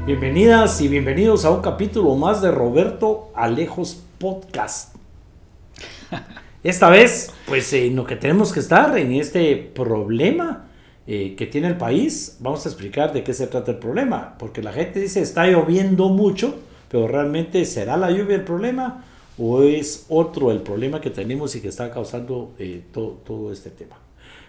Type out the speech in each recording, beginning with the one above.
Bienvenidas y bienvenidos a un capítulo más de Roberto Alejos Podcast. Esta vez, pues en lo que tenemos que estar en este problema que tiene el país, vamos a explicar de qué se trata el problema, porque la gente dice está lloviendo mucho, pero realmente ¿será la lluvia el problema o es otro el problema que tenemos y que está causando todo este tema?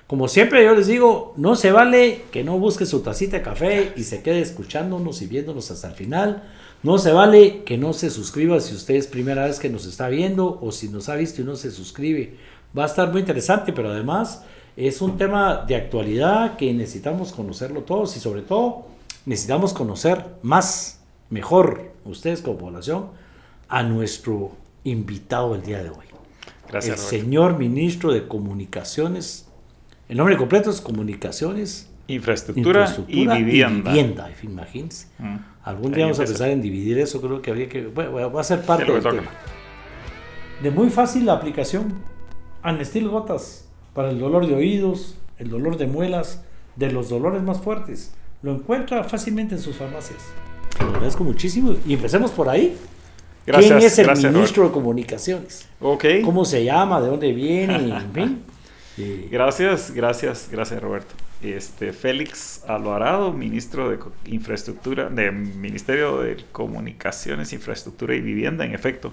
Como siempre yo les digo, no se vale que no busque su tacita de café y se quede escuchándonos y viéndonos hasta el final. No se vale que no se suscriba si usted es primera vez que nos está viendo o si nos ha visto y no se suscribe. Va a estar muy interesante, pero además es un tema de actualidad que necesitamos conocerlo todos y sobre todo necesitamos conocer más, mejor, ustedes como población, a nuestro invitado del día de hoy. Gracias, el Roberto. Señor Ministro de Comunicaciones. El nombre completo es Comunicaciones, Infraestructura y Vivienda. Imagínense. Algún día vamos a empezar en dividir eso, creo que habría que... Bueno, va a ser parte del tema. De muy fácil aplicación, Anestil Gotas, para el dolor de oídos, el dolor de muelas, de los dolores más fuertes. Lo encuentra fácilmente en sus farmacias. Te lo agradezco muchísimo y empecemos por ahí. Gracias, ¿Quién es el gracias, ministro Roberto. de Comunicaciones? Okay. ¿Cómo se llama? ¿De dónde viene? En fin. Gracias, Roberto. Félix Alvarado, ministro de Infraestructura, del Ministerio de Comunicaciones, Infraestructura y Vivienda. En efecto,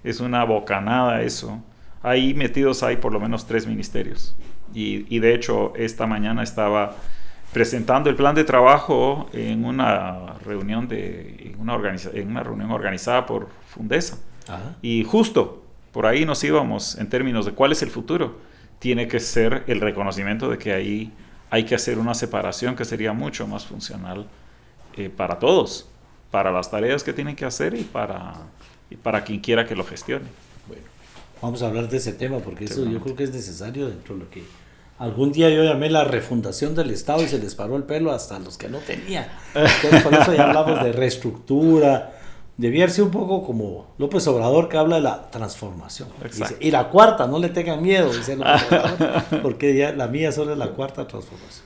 es una bocanada eso. Ahí metidos hay por lo menos 3 ministerios. Y de hecho, esta mañana estaba presentando el plan de trabajo en una reunión organizada por Fundesa. Ajá. Y justo por ahí nos íbamos en términos de cuál es el futuro. Tiene que ser el reconocimiento de que ahí hay que hacer una separación que sería mucho más funcional para todos, para las tareas que tienen que hacer y para quien quiera que lo gestione. Bueno, vamos a hablar de ese tema porque eso yo creo que es necesario dentro de lo que algún día yo llamé la refundación del Estado y se les paró el pelo hasta los que no tenían. Entonces por eso ya hablamos de reestructura. Debía ser un poco como López Obrador, que habla de la transformación. Dice, y la cuarta, no le tengan miedo, dice López Obrador, porque ya la mía solo es la cuarta transformación.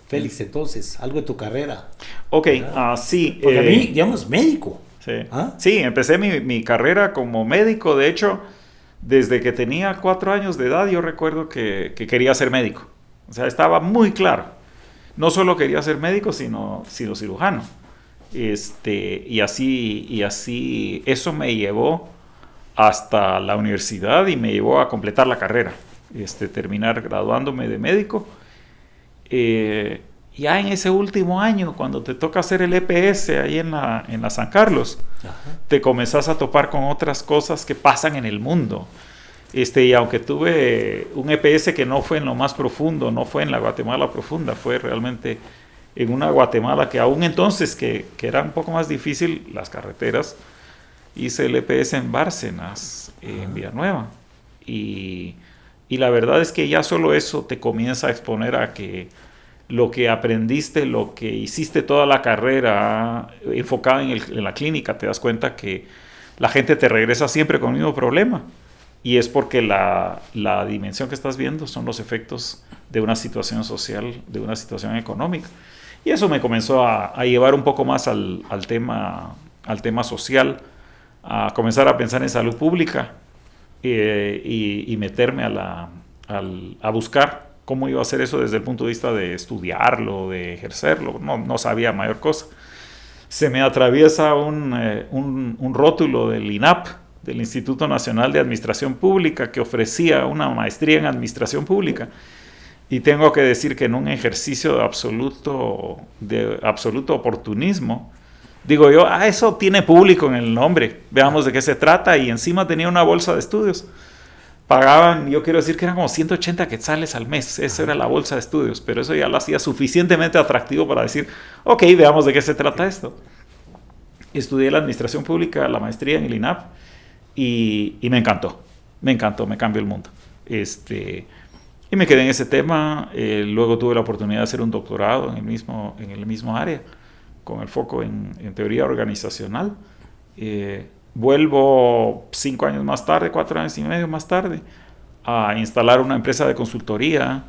Félix, entonces, algo de tu carrera. Ok, sí. Porque a mí, digamos, médico. Sí, sí, empecé mi carrera como médico. De hecho, desde que tenía 4 años de edad, yo recuerdo que quería ser médico. O sea, estaba muy claro. No solo quería ser médico, sino cirujano. Y así eso me llevó hasta la universidad y me llevó a completar la carrera, terminar graduándome de médico. Ya en ese último año, cuando te toca hacer el EPS ahí en la San Carlos, te comenzás a topar con otras cosas que pasan en el mundo. Y aunque tuve un EPS que no fue en lo más profundo, no fue en la Guatemala profunda, fue realmente en una Guatemala que aún entonces, que era un poco más difícil las carreteras, hice el EPS en Bárcenas, en Villanueva. Y la verdad es que ya solo eso te comienza a exponer a que lo que aprendiste, lo que hiciste toda la carrera enfocada en la clínica, te das cuenta que la gente te regresa siempre con el mismo problema. Y es porque la dimensión que estás viendo son los efectos de una situación social, de una situación económica. Y eso me comenzó a llevar un poco más al tema social, a comenzar a pensar en salud pública y meterme a buscar cómo iba a hacer eso desde el punto de vista de estudiarlo, de ejercerlo. No sabía mayor cosa. Se me atraviesa un rótulo del INAP, del Instituto Nacional de Administración Pública, que ofrecía una maestría en Administración Pública. Y tengo que decir que en un ejercicio de absoluto oportunismo, digo yo, eso tiene público en el nombre, veamos de qué se trata, y encima tenía una bolsa de estudios. Pagaban, yo quiero decir que eran como 180 quetzales al mes, esa era la bolsa de estudios, pero eso ya lo hacía suficientemente atractivo para decir, ok, veamos de qué se trata esto. Estudié la Administración Pública, la maestría en el INAP, y me encantó, me cambió el mundo. Y me quedé en ese tema. Luego tuve la oportunidad de hacer un doctorado en el mismo área, con el foco en teoría organizacional. Vuelvo 5 años más tarde, 4 años y medio más tarde, a instalar una empresa de consultoría.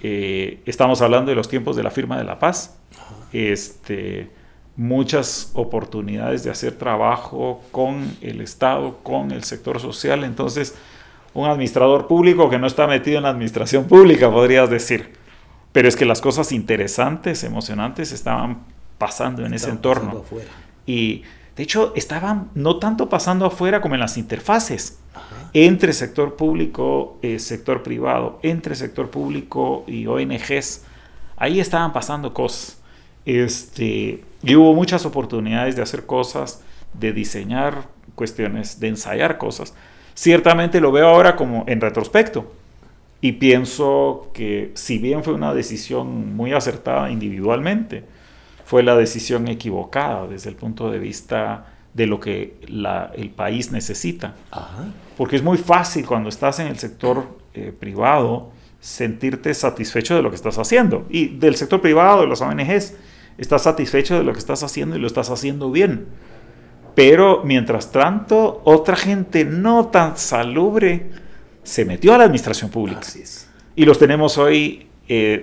Estamos hablando de los tiempos de la firma de la paz. muchas oportunidades de hacer trabajo con el Estado, con el sector social. Entonces, un administrador público que no está metido en la administración pública, podrías decir. Pero es que las cosas interesantes, emocionantes, estaban pasando en ese entorno. Y de hecho, estaban no tanto pasando afuera como en las interfaces. Ajá. Entre sector público, sector privado, entre sector público y ONGs. Ahí estaban pasando cosas. Y hubo muchas oportunidades de hacer cosas, de diseñar cuestiones, de ensayar cosas. Ciertamente lo veo ahora como en retrospecto. Y pienso que si bien fue una decisión muy acertada individualmente, fue la decisión equivocada desde el punto de vista de lo que el país necesita. Ajá. Porque es muy fácil cuando estás en el sector privado sentirte satisfecho de lo que estás haciendo. Y del sector privado, de las ONGs, estás satisfecho de lo que estás haciendo y lo estás haciendo bien. Pero mientras tanto, otra gente no tan salubre se metió a la administración pública. Así es. Y los tenemos hoy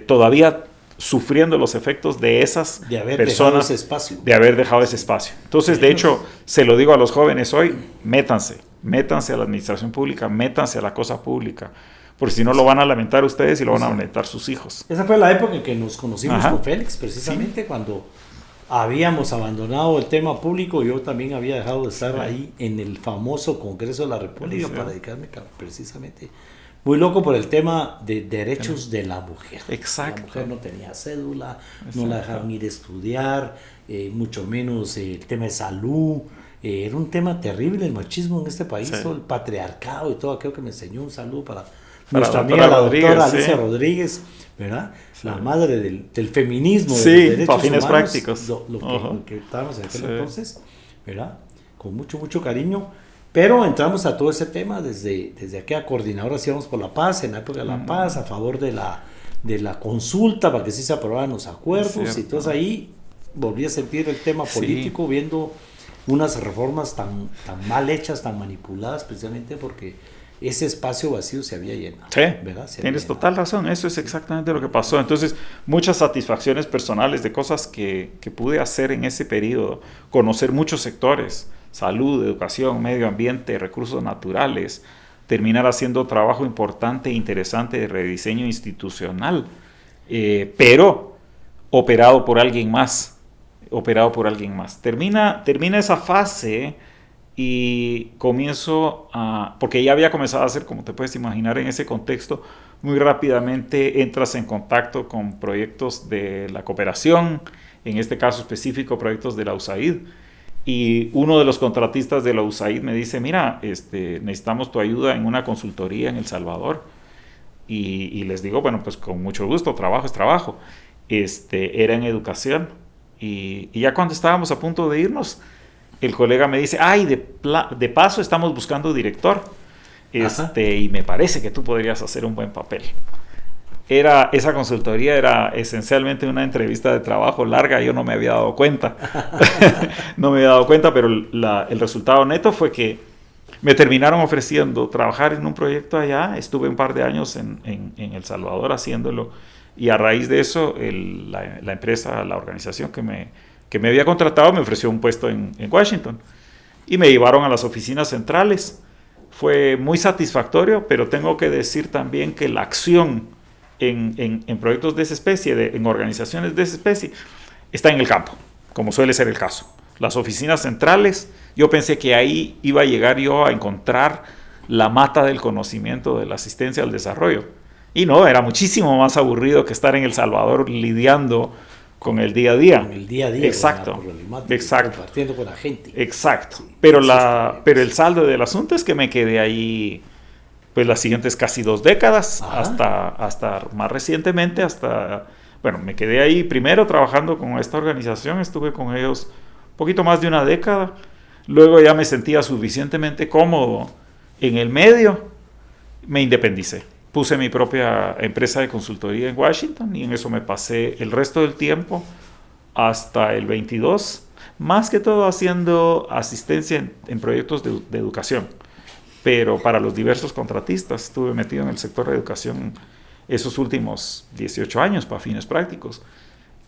todavía sufriendo los efectos de esas personas, de haber dejado ese espacio. Entonces, de hecho, se lo digo a los jóvenes hoy, métanse a la administración pública, métanse a la cosa pública, porque si no lo van a lamentar ustedes y lo van a lamentar sus hijos. Esa fue la época en que nos conocimos con Félix, precisamente, cuando habíamos abandonado el tema público. Yo también había dejado de estar ahí en el famoso Congreso de la República para dedicarme precisamente, muy loco por el tema de derechos de la mujer. Exacto. La mujer no tenía cédula, no la dejaron ir a estudiar, mucho menos el tema de salud. Era un tema terrible el machismo en este país, todo el patriarcado y todo aquello que me enseñó. Un saludo para nuestra amiga la doctora Alicia Rodríguez, ¿verdad? Sí. La madre del feminismo, sí, de los derechos para fines humanos, prácticos. Lo que estábamos en aquel entonces, ¿verdad? Con mucho cariño. Pero entramos a todo ese tema desde aquella coordinadora Hacíamos por la Paz, en la época de la paz, a favor de la consulta para que sí se aprobaran los acuerdos. Y entonces ahí volví a sentir el tema político, viendo unas reformas tan mal hechas, tan manipuladas, precisamente porque ese espacio vacío se había llenado. Sí, ¿verdad? Tienes total razón, eso es exactamente lo que pasó. Entonces, muchas satisfacciones personales de cosas que pude hacer en ese periodo, conocer muchos sectores, salud, educación, medio ambiente, recursos naturales, terminar haciendo trabajo importante e interesante de rediseño institucional, pero operado por alguien más. Termina esa fase y comienzo porque ya había comenzado a hacer, como te puedes imaginar en ese contexto, muy rápidamente entras en contacto con proyectos de la cooperación, en este caso específico proyectos de la USAID. Y uno de los contratistas de la USAID me dice, mira, necesitamos tu ayuda en una consultoría en El Salvador. Y les digo, bueno, pues con mucho gusto, trabajo es trabajo. Era en educación. Y ya cuando estábamos a punto de irnos, el colega me dice, ay, de paso estamos buscando director. Y me parece que tú podrías hacer un buen papel. Esa consultoría era esencialmente una entrevista de trabajo larga. Yo no me había dado cuenta. Pero el resultado neto fue que me terminaron ofreciendo trabajar en un proyecto allá. Estuve un par de años en El Salvador haciéndolo. Y a raíz de eso, la empresa, la organización que me había contratado me ofreció un puesto en Washington. Y me llevaron a las oficinas centrales. Fue muy satisfactorio, pero tengo que decir también que la acción en proyectos de esa especie, en organizaciones de esa especie, está en el campo, como suele ser el caso. Las oficinas centrales, yo pensé que ahí iba a llegar yo a encontrar la mata del conocimiento de la asistencia al desarrollo. Y no, era muchísimo más aburrido que estar en El Salvador lidiando con el día a día. Con el día a día. Exacto. Compartiendo con la gente. Exacto. Sí, pero el saldo del asunto es que me quedé ahí pues las siguientes casi 2 décadas, hasta más recientemente, me quedé ahí primero trabajando con esta organización, estuve con ellos un poquito más de 1 década, luego ya me sentía suficientemente cómodo en el medio, me independicé, puse mi propia empresa de consultoría en Washington y en eso me pasé el resto del tiempo hasta el 22, más que todo haciendo asistencia en proyectos de educación. Pero para los diversos contratistas estuve metido en el sector de educación esos últimos 18 años para fines prácticos.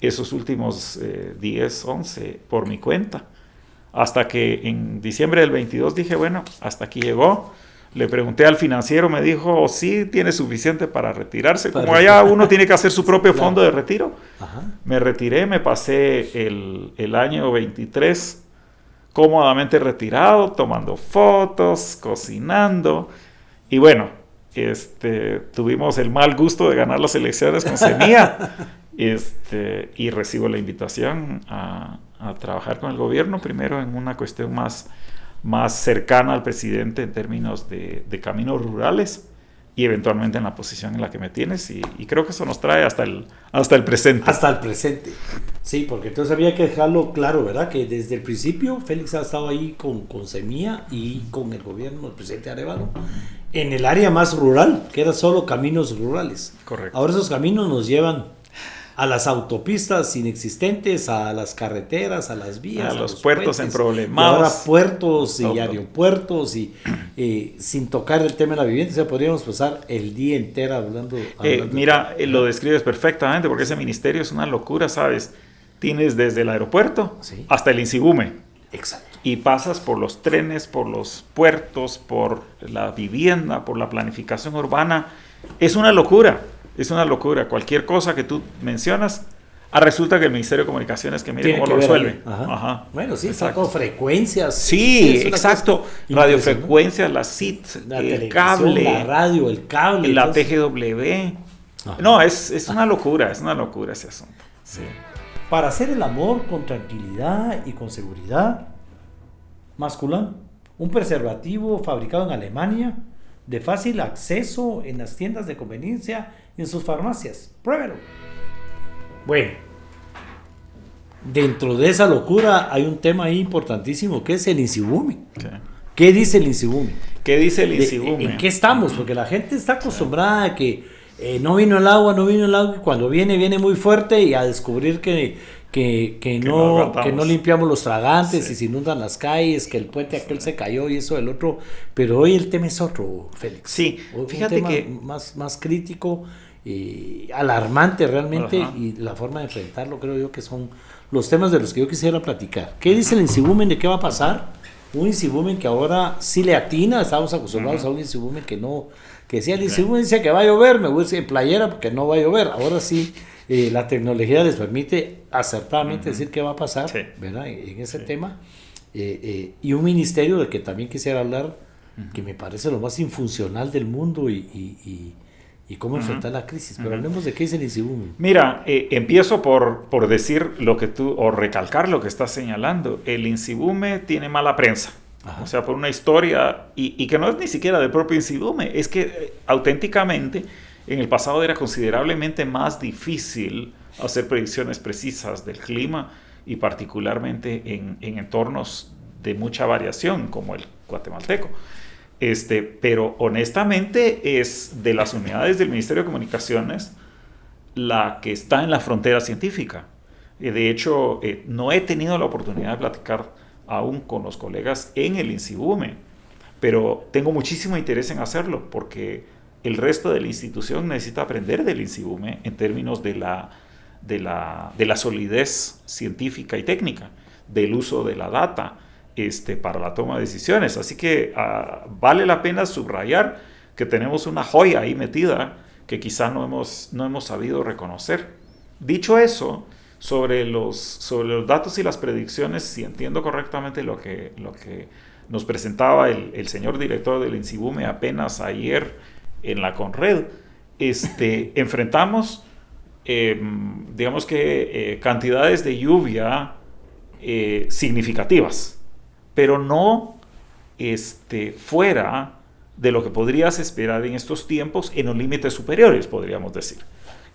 esos últimos 10, 11 por mi cuenta. Hasta que en diciembre del 22 dije, bueno, hasta aquí llegó. Le pregunté al financiero, me dijo, sí, tiene suficiente para retirarse. Como allá uno tiene que hacer su propio fondo de retiro. Ajá. Me retiré, me pasé el año 23 cómodamente retirado, tomando fotos, cocinando. Y bueno, tuvimos el mal gusto de ganar las elecciones con Semilla. Y recibo la invitación a trabajar con el gobierno, primero en una cuestión más cercana al presidente en términos de caminos rurales y eventualmente en la posición en la que me tienes y creo que eso nos trae hasta el presente. Hasta el presente, sí, porque entonces había que dejarlo claro, ¿verdad? Que desde el principio Félix ha estado ahí con Semilla y con el gobierno del presidente Arévalo en el área más rural, que era solo caminos rurales. Correcto. Ahora esos caminos nos llevan a las autopistas inexistentes, a las carreteras, a las vías, a los puertos en problemas. Ahora puertos y aeropuertos y sin tocar el tema de la vivienda. O sea, podríamos pasar el día entero hablando mira, lo describes perfectamente porque ese ministerio es una locura, ¿sabes? Tienes desde el aeropuerto hasta el INSIBUME. Exacto. Y pasas por los trenes, por los puertos, por la vivienda, por la planificación urbana. Es una locura. Es una locura. Cualquier cosa que tú mencionas, resulta que el Ministerio de Comunicaciones, que mire cómo lo resuelve. Ajá. Bueno, sí, está con frecuencias. Sí, exacto. Radiofrecuencias, la CIT, el cable, la radio, el cable. La TGW. Ajá. No, es una locura ese asunto. Sí. Para hacer el amor con tranquilidad y con seguridad, Masculán, un preservativo fabricado en Alemania, de fácil acceso en las tiendas de conveniencia y en sus farmacias. Pruébelo. Bueno, dentro de esa locura hay un tema ahí importantísimo que es el INSIBUME. Sí. ¿Qué dice el INSIBUME? ¿Qué dice el INSIBUME? ¿En qué estamos? Porque la gente está acostumbrada a que no vino el agua, y cuando viene muy fuerte y a descubrir que no limpiamos los tragantes y se inundan las calles, que el puente aquel se cayó y eso del otro. Pero hoy el tema es otro, Félix. Sí, fíjate un tema que más crítico y alarmante realmente. Ajá. Y la forma de enfrentarlo creo yo que son los temas de los que yo quisiera platicar. ¿Qué dice el INSIBUME de qué va a pasar? Un INSIBUME que ahora sí le atina. Estábamos acostumbrados a un INSIBUME que no, que decía el INSIBUME dice que va a llover, me voy a decir playera porque no va a llover. Ahora sí la tecnología les permite acertadamente decir qué va a pasar, ¿verdad? En ese tema. Y un ministerio del que también quisiera hablar, que me parece lo más infuncional del mundo y cómo enfrentar la crisis. Pero hablemos de qué es el INSIBUME. Mira, empiezo por decir lo que tú, o recalcar lo que estás señalando. El INSIBUME tiene mala prensa. Ajá. O sea, por una historia, y que no es ni siquiera del propio INSIBUME, es que auténticamente en el pasado era considerablemente más difícil hacer predicciones precisas del clima y particularmente en entornos de mucha variación como el guatemalteco. Pero honestamente es de las unidades del Ministerio de Comunicaciones la que está en la frontera científica. De hecho, no he tenido la oportunidad de platicar aún con los colegas en el INSIBUME, pero tengo muchísimo interés en hacerlo porque el resto de la institución necesita aprender del INSIBUME en términos de la solidez científica y técnica, del uso de la data para la toma de decisiones. Así que vale la pena subrayar que tenemos una joya ahí metida que quizá no hemos sabido reconocer. Dicho eso, sobre los datos y las predicciones, si entiendo correctamente lo que nos presentaba el señor director del INSIBUME apenas ayer en la Conred, enfrentamos, digamos que cantidades de lluvia significativas, pero no fuera de lo que podrías esperar en estos tiempos en los límites superiores, podríamos decir.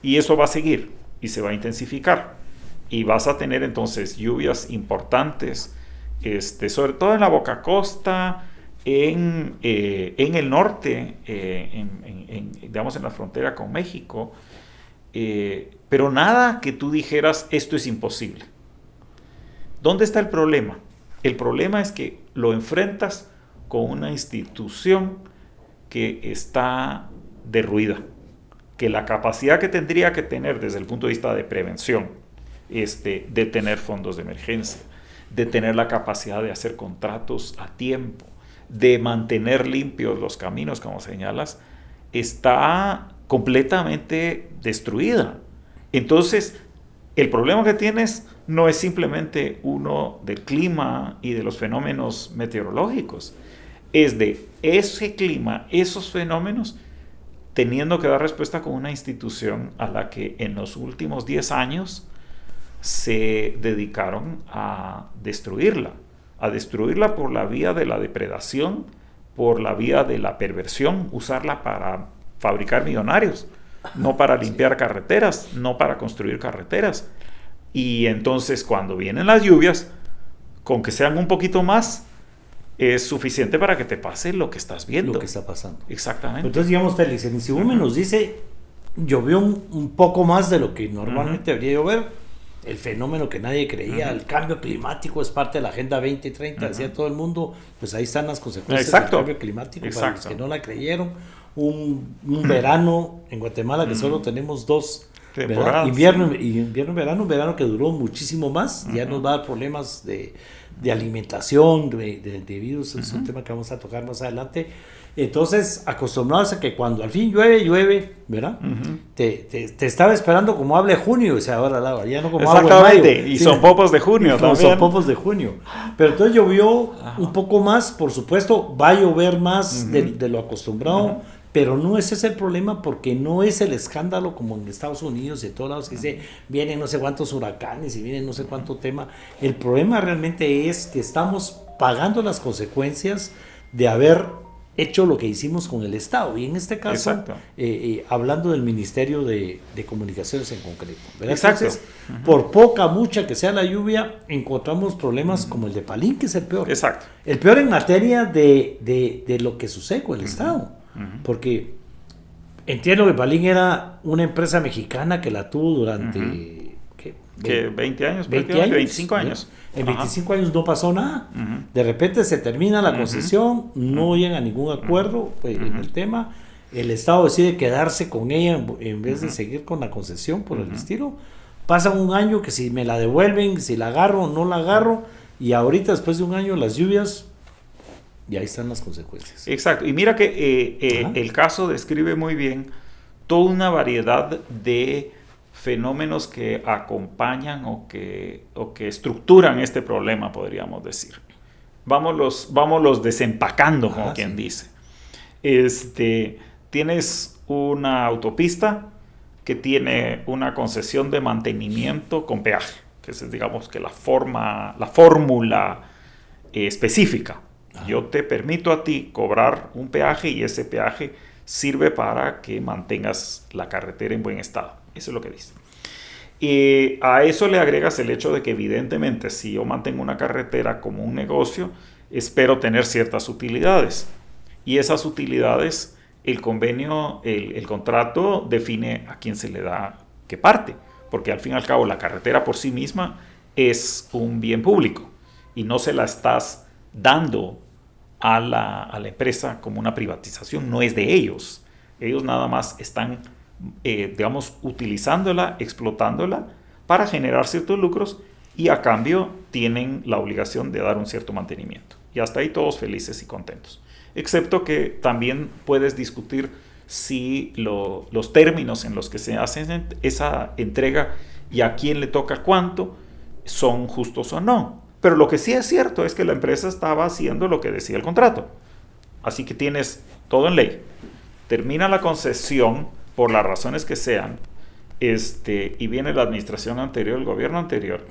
Y eso va a seguir y se va a intensificar. Y vas a tener entonces lluvias importantes, sobre todo en la Boca Costa, en el norte, digamos en la frontera con México, pero nada que tú dijeras esto es imposible. ¿Dónde está el problema? El problema es que lo enfrentas con una institución que está derruida, que la capacidad que tendría que tener desde el punto de vista de prevención, de tener fondos de emergencia, de tener la capacidad de hacer contratos a tiempo, de mantener limpios los caminos, como señalas, está completamente destruida. Entonces, el problema que tienes no es simplemente uno del clima y de los fenómenos meteorológicos, es de ese clima, esos fenómenos, teniendo que dar respuesta con una institución a la que en los últimos 10 años se dedicaron a destruirla por la vía de la depredación, por la vía de la perversión, usarla para fabricar millonarios, no para limpiar carreteras, no para construir carreteras. Y entonces cuando vienen las lluvias, con que sean un poquito más, es suficiente para que te pase lo que estás viendo. Lo que está pasando. Exactamente. Entonces, digamos, Félix, en Sigume nos dice, llovió un poco más de lo que normalmente debería llover. El fenómeno que nadie creía, el cambio climático es parte de la Agenda 2030, decía todo el mundo, pues ahí están las consecuencias del cambio climático. Para los que no la creyeron. Un verano en Guatemala que solo tenemos 2 temporadas, invierno y verano, un verano que duró muchísimo más, ya nos va a dar problemas de alimentación, de virus, es un tema que vamos a tocar más adelante. Entonces, acostumbrados a que cuando al fin llueve, ¿verdad? Te estaba esperando como hable junio, o sea, ahora ya no como hable mayo. Y sí, son popos de junio también. Son popos de junio. Pero entonces llovió un poco más, por supuesto, va a llover más de lo acostumbrado, pero no ese es el problema, porque no es el escándalo como en Estados Unidos y en todos lados que dice, vienen no sé cuántos huracanes y vienen no sé cuánto tema. El problema realmente es que estamos pagando las consecuencias de haber hecho lo que hicimos con el Estado, y en este caso hablando del Ministerio de Comunicaciones en concreto, ¿verdad? Entonces, por mucha que sea la lluvia, encontramos problemas como el de Palín, que es el peor. El peor en materia de lo que sucede con el Estado, porque entiendo que Palín era una empresa mexicana que la tuvo durante... ¿Qué? 20 años, 25 años. En 25 años no pasó nada. De repente se termina la concesión, no llega a ningún acuerdo en el tema. El Estado decide quedarse con ella en vez de seguir con la concesión por el estilo. Pasa un año que si me la devuelven, si la agarro o no la agarro, y ahorita después de un año las lluvias, y ahí están las consecuencias. Exacto. Y mira que el caso describe muy bien toda una variedad de fenómenos que acompañan o que estructuran este problema, podríamos decir. Vámonos desempacando, como quien dice. Tienes una autopista que tiene una concesión de mantenimiento con peaje, que es, digamos, que la fórmula específica. Yo te permito a ti cobrar un peaje y ese peaje sirve para que mantengas la carretera en buen estado. Eso es lo que dice. Y a eso le agregas el hecho de que evidentemente si yo mantengo una carretera como un negocio, espero tener ciertas utilidades. Y esas utilidades, el convenio, el contrato define a quién se le da qué parte. Porque al fin y al cabo la carretera por sí misma es un bien público y no se la estás dando a la empresa como una privatización, no es de ellos. Ellos nada más están, digamos, utilizándola, explotándola para generar ciertos lucros y a cambio tienen la obligación de dar un cierto mantenimiento. Y hasta ahí todos felices y contentos. Excepto que también puedes discutir si los términos en los que se hace esa entrega y a quién le toca cuánto son justos o no. Pero lo que sí es cierto es que la empresa estaba haciendo lo que decía el contrato. Así que tienes todo en ley. Termina la concesión por las razones que sean, y viene la administración anterior, el gobierno anterior,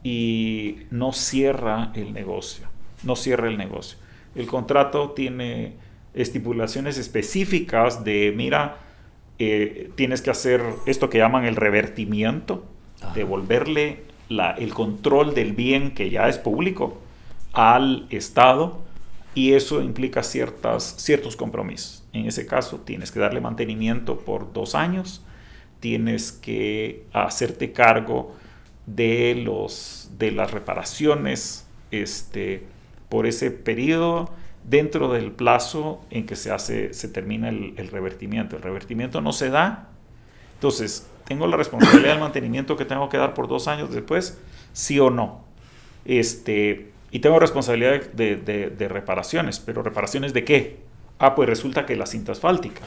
y no cierra el negocio. No cierra el negocio. El contrato tiene estipulaciones específicas de, mira, tienes que hacer esto que llaman el revertimiento, devolverle el control del bien que ya es público al Estado, y eso implica ciertos compromisos. En ese caso tienes que darle mantenimiento por 2 años, tienes que hacerte cargo de las reparaciones por ese periodo dentro del plazo en que se termina el revertimiento. El revertimiento no se da Entonces, ¿tengo la responsabilidad del mantenimiento que tengo que dar por 2 años después? ¿Sí o no? Y tengo responsabilidad de reparaciones, pero ¿reparaciones de qué? Pues resulta que la cinta asfáltica.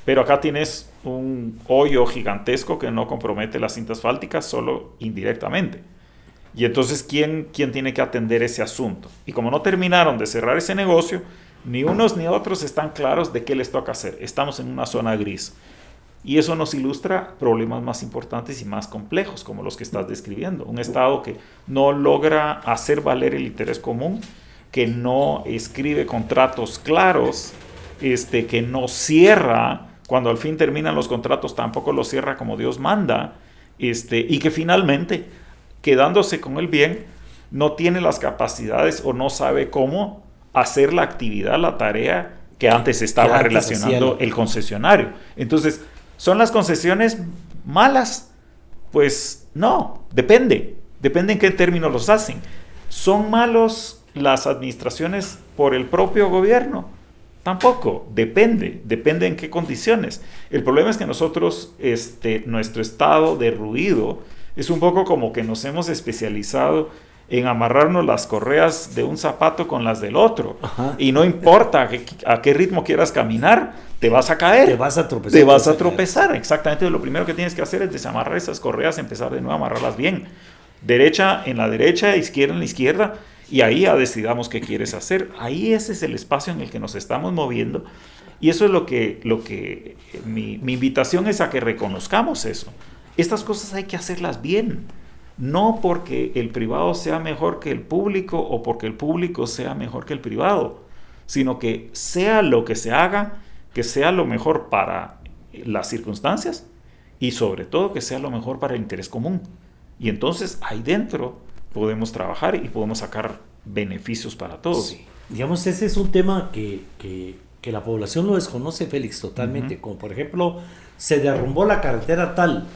Pero acá tienes un hoyo gigantesco que no compromete la cinta asfáltica, solo indirectamente. Y entonces, ¿quién tiene que atender ese asunto? Y como no terminaron de cerrar ese negocio, ni unos ni otros están claros de qué les toca hacer. Estamos en una zona gris. Y eso nos ilustra problemas más importantes y más complejos, como los que estás describiendo. Un Estado que no logra hacer valer el interés común, que no escribe contratos claros, que no cierra, cuando al fin terminan los contratos tampoco los cierra como Dios manda, y que finalmente, quedándose con el bien, no tiene las capacidades o no sabe cómo hacer la actividad, la tarea que antes estaba relacionando el concesionario. Entonces, ¿son las concesiones malas? Pues no, depende en qué términos los hacen. ¿Son malos las administraciones por el propio gobierno? Tampoco, depende en qué condiciones. El problema es que nosotros, nuestro estado de ruido es un poco como que nos hemos especializado en amarrarnos las correas de un zapato con las del otro. Ajá. Y no importa a qué ritmo quieras caminar, te vas a caer. Te vas a tropezar. Te vas a tropezar, exactamente. Lo primero que tienes que hacer es desamarrar esas correas, empezar de nuevo a amarrarlas bien. Derecha en la derecha, izquierda en la izquierda, y ahí ya decidamos qué quieres hacer. Ahí ese es el espacio en el que nos estamos moviendo. Y eso es lo que mi invitación es a que reconozcamos eso. Estas cosas hay que hacerlas bien. No porque el privado sea mejor que el público o porque el público sea mejor que el privado, sino que sea lo que se haga, que sea lo mejor para las circunstancias y sobre todo que sea lo mejor para el interés común. Y entonces ahí dentro podemos trabajar y podemos sacar beneficios para todos. Sí. Digamos, ese es un tema que la población lo desconoce, Félix, totalmente. Como por ejemplo, se derrumbó la carretera tal,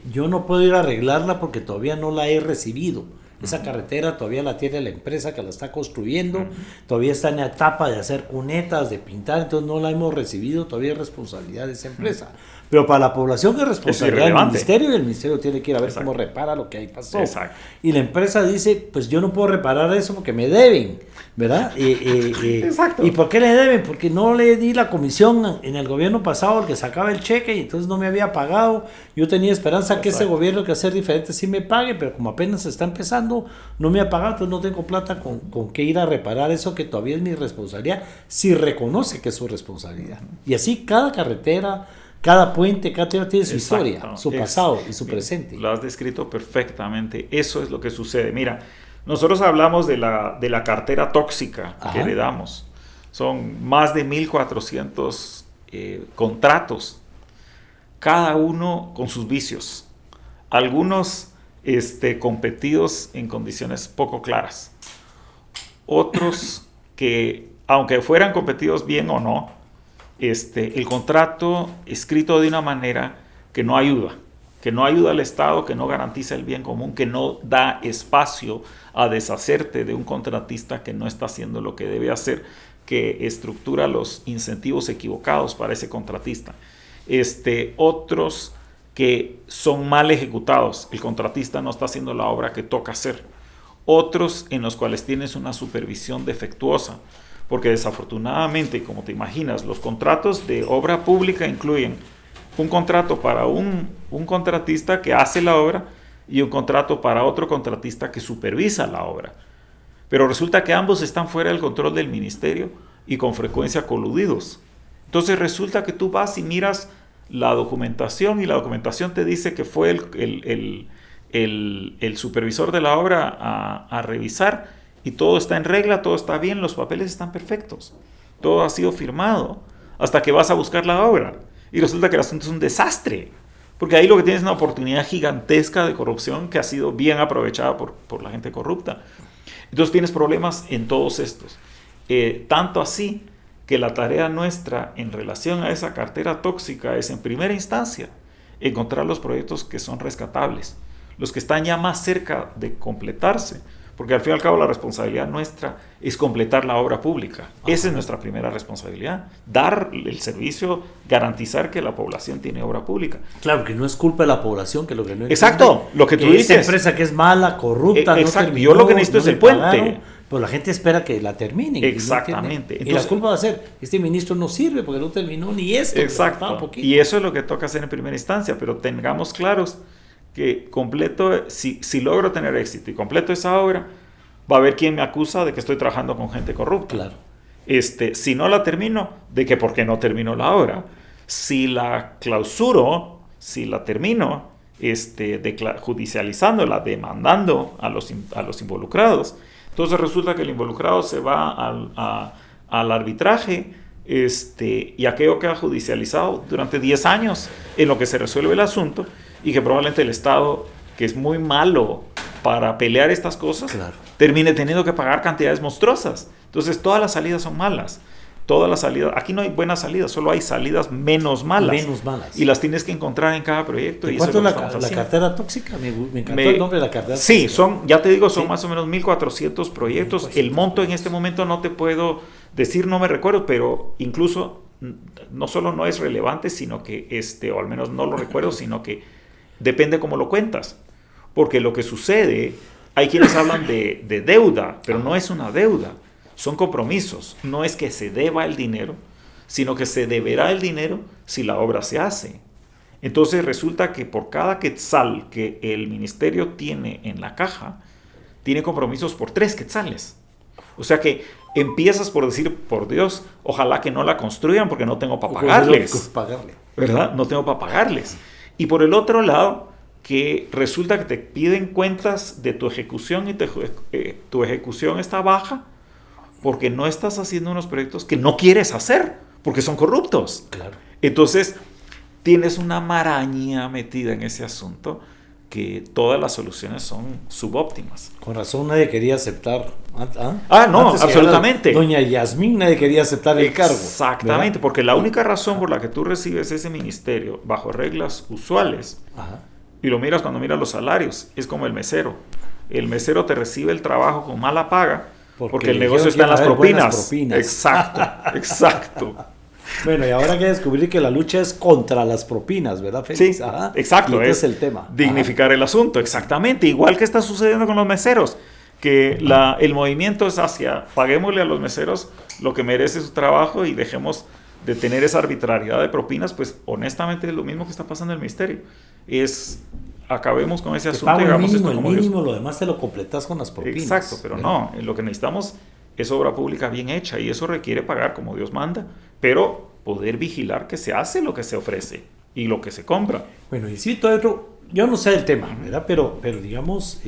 yo no puedo ir a arreglarla porque todavía no la he recibido. Esa carretera todavía la tiene la empresa que la está construyendo, todavía está en la etapa de hacer cunetas, de pintar, entonces no la hemos recibido, todavía es responsabilidad de esa empresa. Pero para la población es responsabilidad del ministerio, y el ministerio tiene que ir a ver cómo repara lo que ahí pasó. Exacto. Y la empresa dice, pues yo no puedo reparar eso porque me deben, ¿verdad? Exacto. ¿Y por qué le deben? Porque no le di la comisión en el gobierno pasado al que sacaba el cheque y entonces no me había pagado. Yo tenía esperanza que ese gobierno que hacer diferente sí me pague, pero como apenas está empezando, no me ha pagado, entonces no tengo plata con qué ir a reparar eso que todavía es mi responsabilidad, si reconoce que es su responsabilidad. Y así cada carretera, cada puente, cada tierra tiene su historia, su pasado y su presente. Lo has descrito perfectamente. Eso es lo que sucede. Mira, nosotros hablamos de la cartera tóxica que heredamos. Son más de 1,400 contratos, cada uno con sus vicios. Algunos competidos en condiciones poco claras. Otros que, aunque fueran competidos bien o no, el contrato escrito de una manera que no ayuda al Estado, que no garantiza el bien común, que no da espacio a deshacerte de un contratista que no está haciendo lo que debe hacer, que estructura los incentivos equivocados para ese contratista. Otros que son mal ejecutados, el contratista no está haciendo la obra que toca hacer. Otros en los cuales tienes una supervisión defectuosa, porque desafortunadamente, como te imaginas, los contratos de obra pública incluyen un contrato para un contratista que hace la obra y un contrato para otro contratista que supervisa la obra. Pero resulta que ambos están fuera del control del ministerio y con frecuencia coludidos. Entonces resulta que tú vas y miras la documentación y la documentación te dice que fue el supervisor de la obra a revisar y todo está en regla, todo está bien, los papeles están perfectos, todo ha sido firmado, hasta que vas a buscar la obra y resulta que el asunto es un desastre, porque ahí lo que tienes es una oportunidad gigantesca de corrupción que ha sido bien aprovechada por la gente corrupta. Entonces tienes problemas en todos estos, tanto así que la tarea nuestra en relación a esa cartera tóxica es en primera instancia encontrar los proyectos que son rescatables, los que están ya más cerca de completarse, porque al fin y al cabo la responsabilidad nuestra es completar la obra pública. Esa es nuestra primera responsabilidad, dar el servicio, garantizar que la población tiene obra pública. Claro, que no es culpa de la población, que lo que no exacto, lo que tú dices. Esta empresa que es mala, corrupta, exacto, no terminó, yo lo que necesito es el puente. Pagaron, pero la gente espera que la terminen. Exactamente. Y la culpa va a ser, este ministro no sirve porque no terminó ni esto. Exacto. Y eso es lo que toca hacer en primera instancia, pero tengamos claros que completo, si logro tener éxito y completo esa obra, va a haber quien me acusa de que estoy trabajando con gente corrupta. Claro. Si no la termino, de que por qué no terminó la obra. Si la clausuro, si la termino, judicializándola, demandando a los involucrados, entonces resulta que el involucrado se va al arbitraje, y aquello queda judicializado durante 10 años en lo que se resuelve el asunto, y que probablemente el Estado, que es muy malo para pelear estas cosas, claro, termine teniendo que pagar cantidades monstruosas. Entonces todas las salidas son malas. Todas las salidas, aquí no hay buenas salidas, solo hay salidas menos malas. Y las tienes que encontrar en cada proyecto. ¿Y cuánto es la cartera tóxica? Me encantó el nombre de la cartera tóxica. Sí, ya te digo, son ¿sí? más o menos 1,400 proyectos. El monto en este momento no te puedo decir, no me recuerdo, pero incluso no solo no es relevante, sino que, o al menos no lo recuerdo, sino que depende cómo lo cuentas. Porque lo que sucede, hay quienes hablan de deuda, pero no es una deuda. Son compromisos. No es que se deba el dinero, sino que se deberá el dinero si la obra se hace. Entonces resulta que por cada quetzal que el ministerio tiene en la caja, tiene compromisos por 3 quetzales. O sea que empiezas por decir, por Dios, ojalá que no la construyan porque no tengo para pagarles. ¿Verdad? No tengo para pagarles. Y por el otro lado, que resulta que te piden cuentas de tu ejecución y tu ejecución está baja, porque no estás haciendo unos proyectos que no quieres hacer, porque son corruptos. Claro. Entonces, tienes una maraña metida en ese asunto que todas las soluciones son subóptimas. Con razón nadie quería aceptar. No, absolutamente. Doña Yasmín nadie quería aceptar el cargo. Exactamente, ¿verdad? Porque la única razón por la que tú recibes ese ministerio bajo reglas usuales, y lo miras cuando miras los salarios, es como el mesero. El mesero te recibe el trabajo con mala paga, porque el negocio está en las propinas. Exacto. Bueno, y ahora hay que descubrir que la lucha es contra las propinas, ¿verdad, Félix? Sí, exacto. Y es el tema. Dignificar el asunto, exactamente. Igual que está sucediendo con los meseros, que el movimiento es hacia, paguémosle a los meseros lo que merece su trabajo y dejemos de tener esa arbitrariedad de propinas. Pues honestamente es lo mismo que está pasando en el ministerio. Acabemos con ese asunto. El mínimo, lo demás te lo completas con las propinas. Exacto, pero no, lo que necesitamos es obra pública bien hecha y eso requiere pagar como Dios manda, pero poder vigilar que se hace lo que se ofrece y lo que se compra. Bueno, y sí, todo otro, yo no sé del tema, ¿verdad? Pero digamos,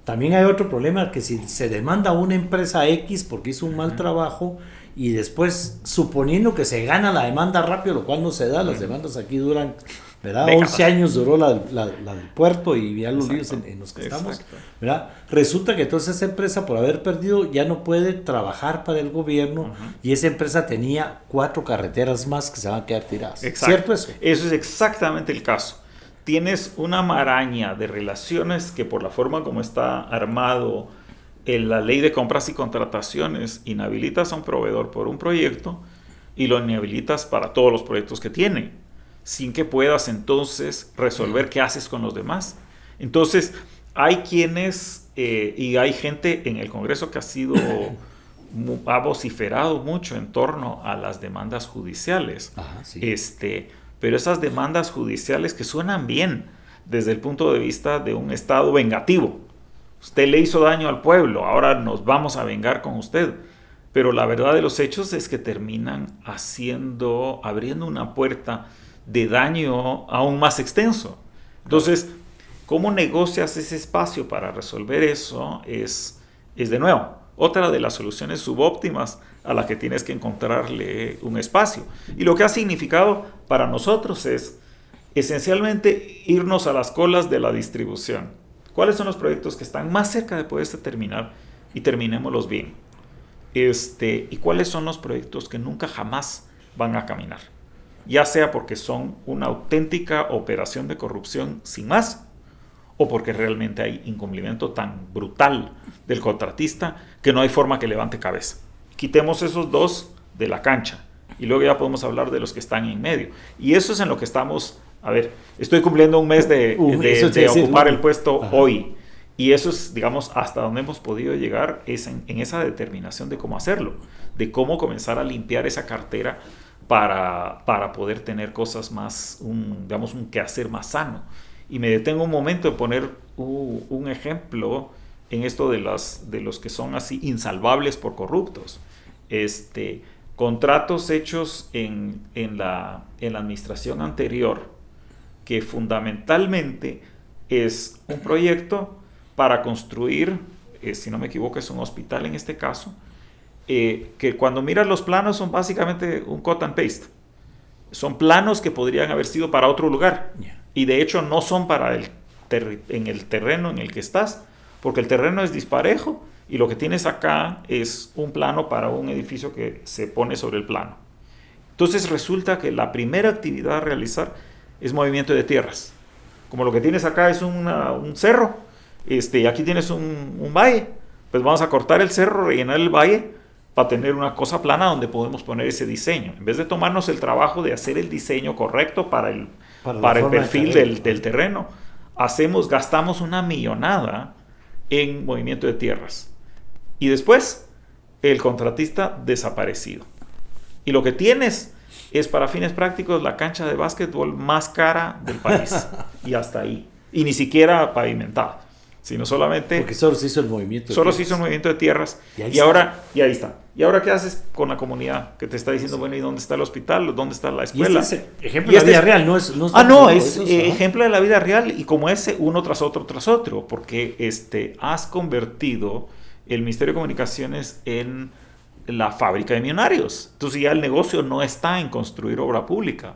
también hay otro problema, que si se demanda a una empresa X porque hizo un mal trabajo y después, suponiendo que se gana la demanda rápido, lo cual no se da, las demandas aquí duran, ¿verdad? Décadas. 11 años duró la del puerto y ya los líos en los que estamos, ¿verdad? Resulta que entonces esa empresa, por haber perdido, ya no puede trabajar para el gobierno, y esa empresa tenía 4 carreteras más que se van a quedar tiradas. Exacto. ¿Cierto eso? Eso es exactamente el caso. Tienes una maraña de relaciones que, por la forma como está armado en la ley de compras y contrataciones, inhabilitas a un proveedor por un proyecto y lo inhabilitas para todos los proyectos que tiene, sin que puedas entonces resolver qué haces con los demás. Entonces, hay quienes, y hay gente en el Congreso que ha vociferado mucho en torno a las demandas judiciales. Pero esas demandas judiciales que suenan bien desde el punto de vista de un Estado vengativo. Usted le hizo daño al pueblo, ahora nos vamos a vengar con usted. Pero la verdad de los hechos es que terminan abriendo una puerta de daño aún más extenso. Entonces, ¿cómo negocias ese espacio para resolver eso? Es de nuevo otra de las soluciones subóptimas a la que tienes que encontrarle un espacio. Y lo que ha significado para nosotros es esencialmente irnos a las colas de la distribución. ¿Cuáles son los proyectos que están más cerca de poderse terminar y terminémoslos bien? ¿Y cuáles son los proyectos que nunca jamás van a caminar? Ya sea porque son una auténtica operación de corrupción sin más, o porque realmente hay incumplimiento tan brutal del contratista que no hay forma que levante cabeza. Quitemos esos dos de la cancha y luego ya podemos hablar de los que están en medio. Y eso es en lo que estamos, a ver, estoy cumpliendo un mes de ocupar el puesto hoy. Y eso es, digamos, hasta donde hemos podido llegar es en esa determinación de cómo hacerlo, de cómo comenzar a limpiar esa cartera para poder tener cosas más, digamos, un quehacer más sano. Y me detengo un momento de poner un ejemplo en esto de los que son así insalvables por corruptos. Contratos hechos en la administración anterior, que fundamentalmente es un proyecto para construir, si no me equivoco, es un hospital en este caso, que cuando miras los planos son básicamente un cut and paste. Son planos que podrían haber sido para otro lugar. Y de hecho no son para en el terreno en el que estás, porque el terreno es disparejo y lo que tienes acá es un plano para un edificio que se pone sobre el plano. Entonces resulta que la primera actividad a realizar es movimiento de tierras. Como lo que tienes acá es un cerro, y aquí tienes un valle, pues vamos a cortar el cerro, rellenar el valle para tener una cosa plana donde podemos poner ese diseño. En vez de tomarnos el trabajo de hacer el diseño correcto para el perfil del terreno, gastamos una millonada en movimiento de tierras. Y después, el contratista desaparecido. Y lo que tienes es, para fines prácticos, la cancha de básquetbol más cara del país. Y hasta ahí. Y ni siquiera pavimentada, sino solamente... Porque solo se hizo el movimiento de tierras. Solo se hizo el movimiento de tierras. Y ahora está. ¿Y ahora qué haces con la comunidad que te está diciendo, bueno, ¿y dónde está el hospital? ¿Dónde está la escuela? Y este es ejemplo de la vida real, es ejemplo de la vida real, y como ese, uno tras otro, porque has convertido el Ministerio de Comunicaciones en la fábrica de millonarios. Entonces ya el negocio no está en construir obra pública,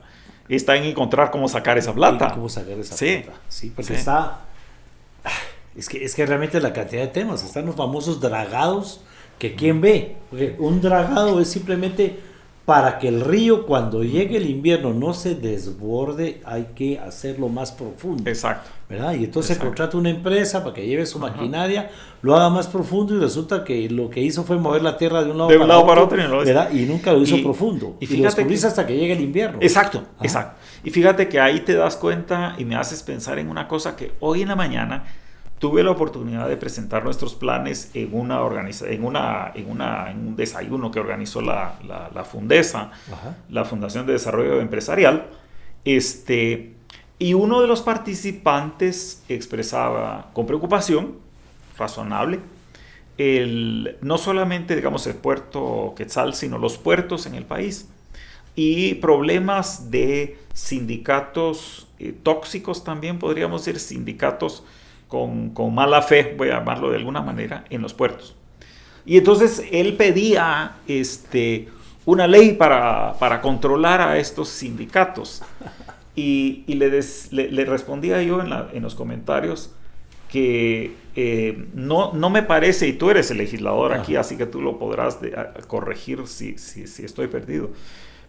está en encontrar cómo sacar esa plata. ¿Cómo sacar esa plata? Sí, porque está... Es que realmente la cantidad de temas, están los famosos dragados, que ¿quién ve? Porque un dragado es simplemente para que el río, cuando llegue el invierno, no se desborde, hay que hacerlo más profundo. Exacto. ¿Verdad? Y entonces contrata una empresa para que lleve su maquinaria, lo haga más profundo, y resulta que lo que hizo fue mover la tierra de un lado para otro, ¿verdad? Y nunca lo hizo profundo. Y lo descubrís hasta que llegue el invierno. Exacto. Y fíjate que ahí te das cuenta y me haces pensar en una cosa que hoy en la mañana tuve la oportunidad de presentar nuestros planes en un desayuno que organizó la Fundesa, la Fundación de Desarrollo Empresarial. Y uno de los participantes expresaba con preocupación razonable no solamente, digamos, el puerto Quetzal, sino los puertos en el país, y problemas de sindicatos tóxicos también, podríamos decir, sindicatos con mala fe, voy a llamarlo de alguna manera, en los puertos. Y entonces él pedía una ley para controlar a estos sindicatos. Y le respondía yo en los comentarios que no me parece, y tú eres el legislador aquí, así que tú lo podrás corregir si estoy perdido,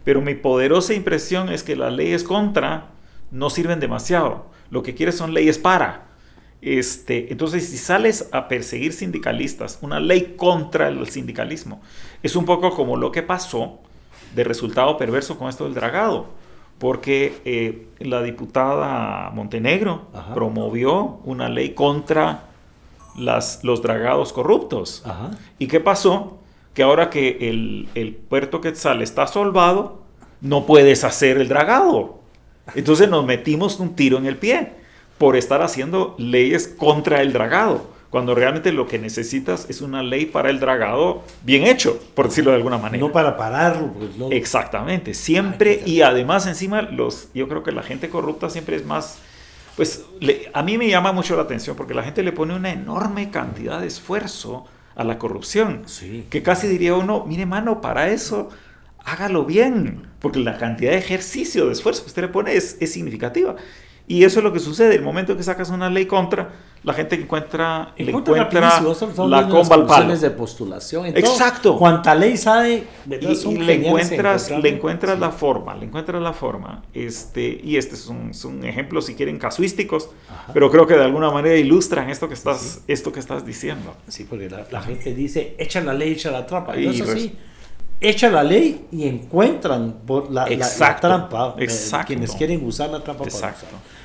pero mi poderosa impresión es que las leyes contra no sirven demasiado. Lo que quieres son leyes para. Entonces, si sales a perseguir sindicalistas, una ley contra el sindicalismo, es un poco como lo que pasó de resultado perverso con esto del dragado, porque la diputada Montenegro promovió una ley contra los dragados corruptos. ¿Y qué pasó? Que ahora que el puerto Quetzal está solvado, no puedes hacer el dragado. Entonces nos metimos un tiro en el pie por estar haciendo leyes contra el dragado, cuando realmente lo que necesitas es una ley para el dragado bien hecho, por decirlo de alguna manera. No para pararlo. Pues no. Exactamente, siempre. Y además encima, yo creo que la gente corrupta siempre es más, pues a mí me llama mucho la atención, porque la gente le pone una enorme cantidad de esfuerzo a la corrupción, sí, que casi diría uno, mire mano, para eso hágalo bien, porque la cantidad de ejercicio, de esfuerzo que usted le pone es significativa. Y eso es lo que sucede. El momento que sacas una ley contra, la gente encuentra la comba al palo. De postulación. Exacto. Cuanta ley sabe, y le encuentras la forma. Y este es un ejemplo, si quieren, casuísticos, pero creo que de alguna manera ilustran esto que estás diciendo. Sí, porque la gente dice, echa la ley, echa la trampa. Y eso sí. Echa la ley y encuentran la trampa. Quienes quieren usar la trampa para usar.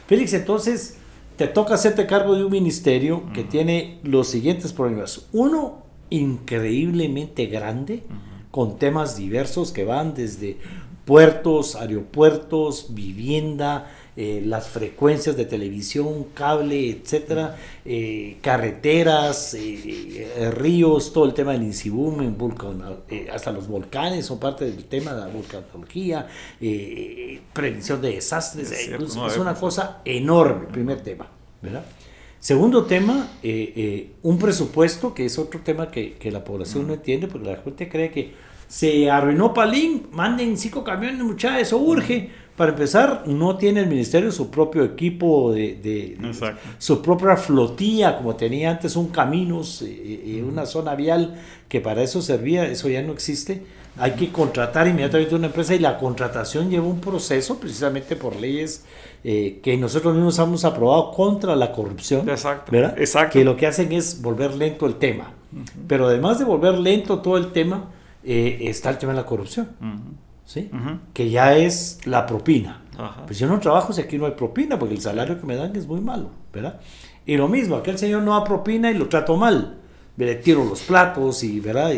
Félix, entonces te toca hacerte cargo de un ministerio que tiene los siguientes problemas. Uno, increíblemente grande, con temas diversos que van desde puertos, aeropuertos, vivienda, las frecuencias de televisión, cable, etcétera, carreteras, ríos, todo el tema del INSIBUM, hasta los volcanes son parte del tema de la volcanología, prevención de desastres, es una cosa enorme, primer tema, ¿verdad? Segundo tema, un presupuesto, que es otro tema que la población no entiende, porque la gente cree que se arruinó Palín, manden 5 camiones, muchachos, eso urge. Para empezar, no tiene el ministerio su propio equipo, su propia flotilla, como tenía antes un Caminos, una zona vial que para eso servía, eso ya no existe. Hay que contratar inmediatamente una empresa y la contratación lleva un proceso precisamente por leyes que nosotros mismos hemos aprobado contra la corrupción. Exacto. ¿Verdad? Exacto. Que lo que hacen es volver lento el tema. Pero además de volver lento todo el tema, está el tema de la corrupción. ¿Sí? Que ya es la propina. Pues yo no trabajo si aquí no hay propina, porque el salario que me dan es muy malo, ¿verdad? Y lo mismo, aquel señor no da propina y lo trato mal, le tiro los platos y, ¿verdad?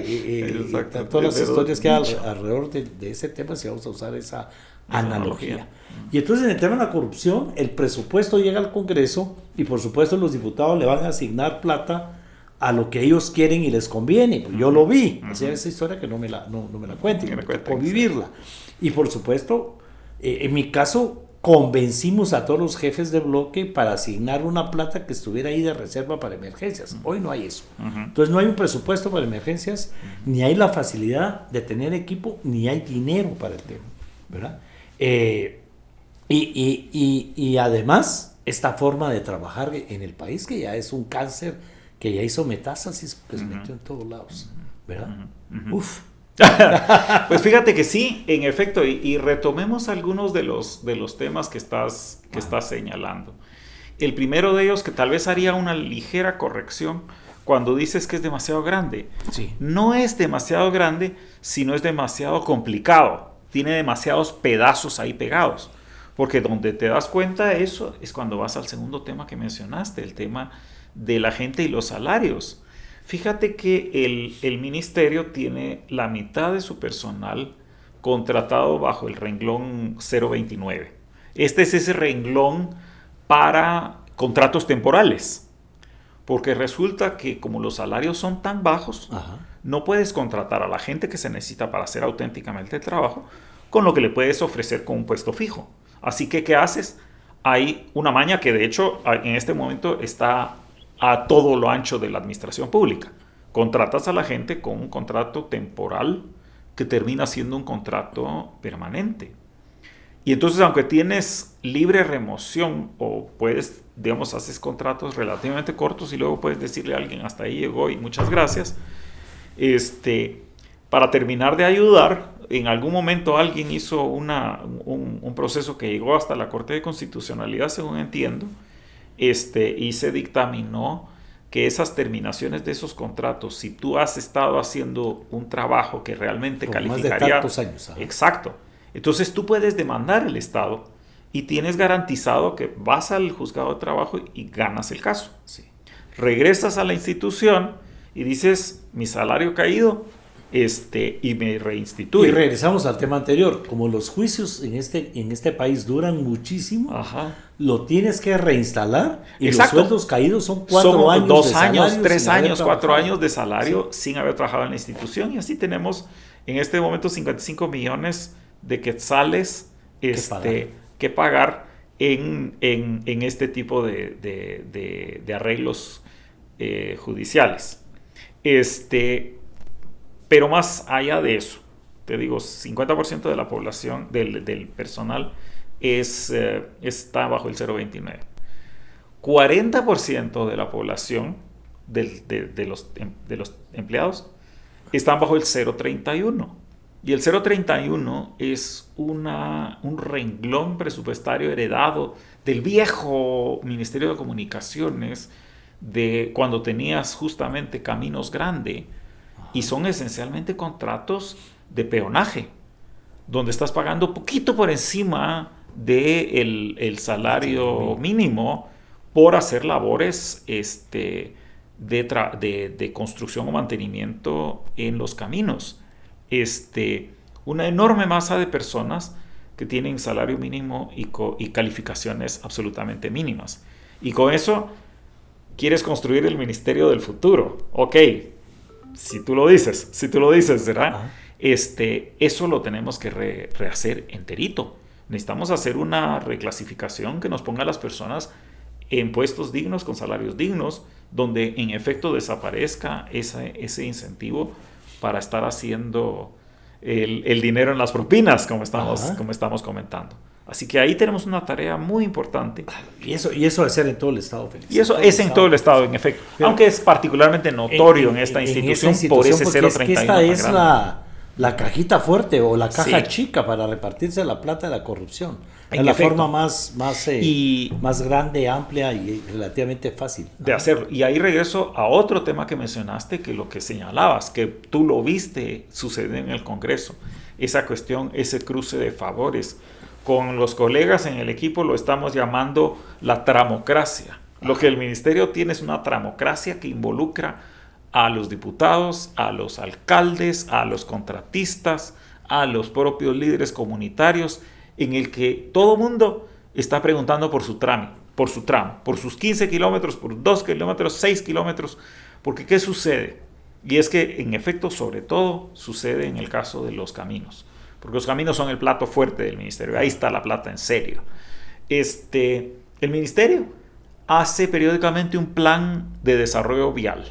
Todas las historias que hay alrededor de ese tema, si vamos a usar esa analogía. Y entonces en el tema de la corrupción, el presupuesto llega al Congreso y por supuesto los diputados le van a asignar plata a lo que ellos quieren y les conviene. Yo lo vi, o sea, esa historia que no me la cuenten, por vivirla. Y por supuesto, en mi caso, convencimos a todos los jefes de bloque para asignar una plata que estuviera ahí de reserva para emergencias. Hoy no hay eso. Entonces no hay un presupuesto para emergencias, ni hay la facilidad de tener equipo, ni hay dinero para el tema, ¿verdad? Y además, esta forma de trabajar en el país, que ya es un cáncer, que ya hizo metástasis, pues metió en todos lados, ¿verdad? Uf. Pues fíjate que sí, en efecto, y retomemos algunos de los temas que estás señalando. El primero de ellos, que tal vez haría una ligera corrección cuando dices que es demasiado grande. Sí. No es demasiado grande, sino es demasiado complicado. Tiene demasiados pedazos ahí pegados. Porque donde te das cuenta de eso es cuando vas al segundo tema que mencionaste, el tema de la gente y los salarios. Fíjate que el ministerio tiene la mitad de su personal contratado bajo el renglón 029. Este es ese renglón para contratos temporales, porque resulta que como los salarios son tan bajos, no puedes contratar a la gente que se necesita para hacer auténticamente el trabajo con lo que le puedes ofrecer con un puesto fijo. Así que, ¿qué haces? Hay una maña que de hecho en este momento está a todo lo ancho de la administración pública. Contratas a la gente con un contrato temporal que termina siendo un contrato permanente. Y entonces, aunque tienes libre remoción o puedes, digamos, haces contratos relativamente cortos y luego puedes decirle a alguien, hasta ahí llegó y muchas gracias, para terminar de ayudar, en algún momento alguien hizo un proceso que llegó hasta la Corte de Constitucionalidad, según entiendo, y se dictaminó que esas terminaciones de esos contratos, si tú has estado haciendo un trabajo que realmente por calificaría... más de tantos años. Exacto. Entonces tú puedes demandar al Estado y tienes garantizado que vas al juzgado de trabajo y ganas el caso. Sí. Regresas a la institución y dices, mi salario caído, y me reinstituye. Y regresamos al tema anterior. Como los juicios en este país duran muchísimo, lo tienes que reinstalar y Exacto. los sueldos caídos son 4 años 2 años, 3 años, 4 años de salario salario sin haber trabajado en la institución. Y así tenemos en este momento 55 millones de quetzales que pagar en este tipo de arreglos judiciales. Pero más allá de eso, te digo, 50% de la población, del personal, está bajo el 0,29. 40% de la población de los empleados están bajo el 0,31. Y el 0,31 es un renglón presupuestario heredado del viejo Ministerio de Comunicaciones, de cuando tenías justamente Caminos Grande, y son esencialmente contratos de peonaje, donde estás pagando poquito por encima del el salario mínimo por hacer labores de construcción o mantenimiento en los caminos. Una enorme masa de personas que tienen salario mínimo y calificaciones absolutamente mínimas. Y con eso quieres construir el ministerio del futuro. Ok, si tú lo dices, ¿verdad? Eso lo tenemos que rehacer enterito. Necesitamos hacer una reclasificación que nos ponga a las personas en puestos dignos, con salarios dignos, donde en efecto desaparezca ese incentivo para estar haciendo el dinero en las propinas, como estamos comentando. Así que ahí tenemos una tarea muy importante. Y eso va a ser en todo el Estado, Félix. Y eso es en todo el Estado, en efecto. Pero, aunque es particularmente notorio en esta institución por ese 0,31. Esta es la cajita fuerte o la caja chica para repartirse la plata de la corrupción. Es la forma más grande, amplia y relativamente fácil de hacerlo. Y ahí regreso a otro tema que mencionaste, que lo que señalabas, que tú lo viste suceder en el Congreso. Esa cuestión, ese cruce de favores. Con los colegas en el equipo lo estamos llamando la tramocracia. Lo que el ministerio tiene es una tramocracia que involucra a los diputados, a los alcaldes, a los contratistas, a los propios líderes comunitarios, en el que todo mundo está preguntando por su tramo, por sus 15 kilómetros, por 2 kilómetros, 6 kilómetros, porque ¿qué sucede? Y es que en efecto, sobre todo, sucede en el caso de los caminos, porque los caminos son el plato fuerte del ministerio, ahí está la plata en serio. El ministerio hace periódicamente un plan de desarrollo vial,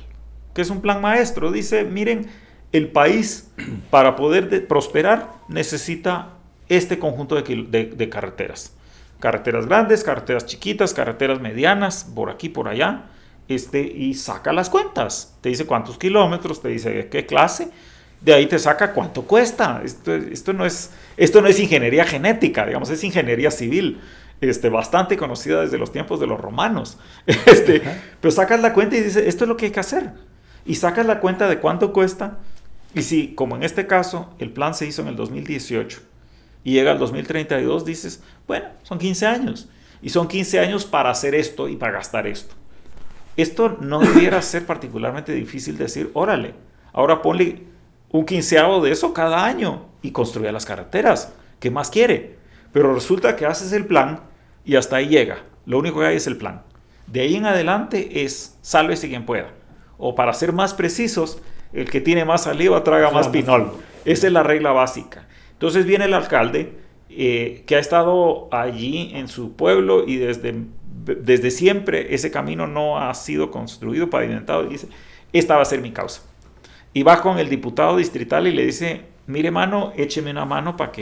que es un plan maestro. Dice, miren, el país para poder prosperar necesita este conjunto de carreteras. Carreteras grandes, carreteras chiquitas, carreteras medianas, por aquí, por allá. Y saca las cuentas. Te dice cuántos kilómetros, te dice qué clase. De ahí te saca cuánto cuesta. Esto no es ingeniería genética, digamos, es ingeniería civil. Bastante conocida desde los tiempos de los romanos. Pero sacas la cuenta y dices, esto es lo que hay que hacer. Y sacas la cuenta de cuánto cuesta. Y si, como en este caso, el plan se hizo en el 2018 y llega al 2032, dices, bueno, son 15 años. Y son 15 años para hacer esto y para gastar esto. Esto no debiera ser particularmente difícil decir, órale, ahora ponle un quinceavo de eso cada año y construye las carreteras. ¿Qué más quiere? Pero resulta que haces el plan y hasta ahí llega. Lo único que hay es el plan. De ahí en adelante es sálvese quien pueda. O para ser más precisos, el que tiene más saliva traga más pinol. Esa es la regla básica. Entonces viene el alcalde que ha estado allí en su pueblo y desde siempre ese camino no ha sido construido, pavimentado, y dice, esta va a ser mi causa. Y va con el diputado distrital y le dice, mire mano, écheme una mano para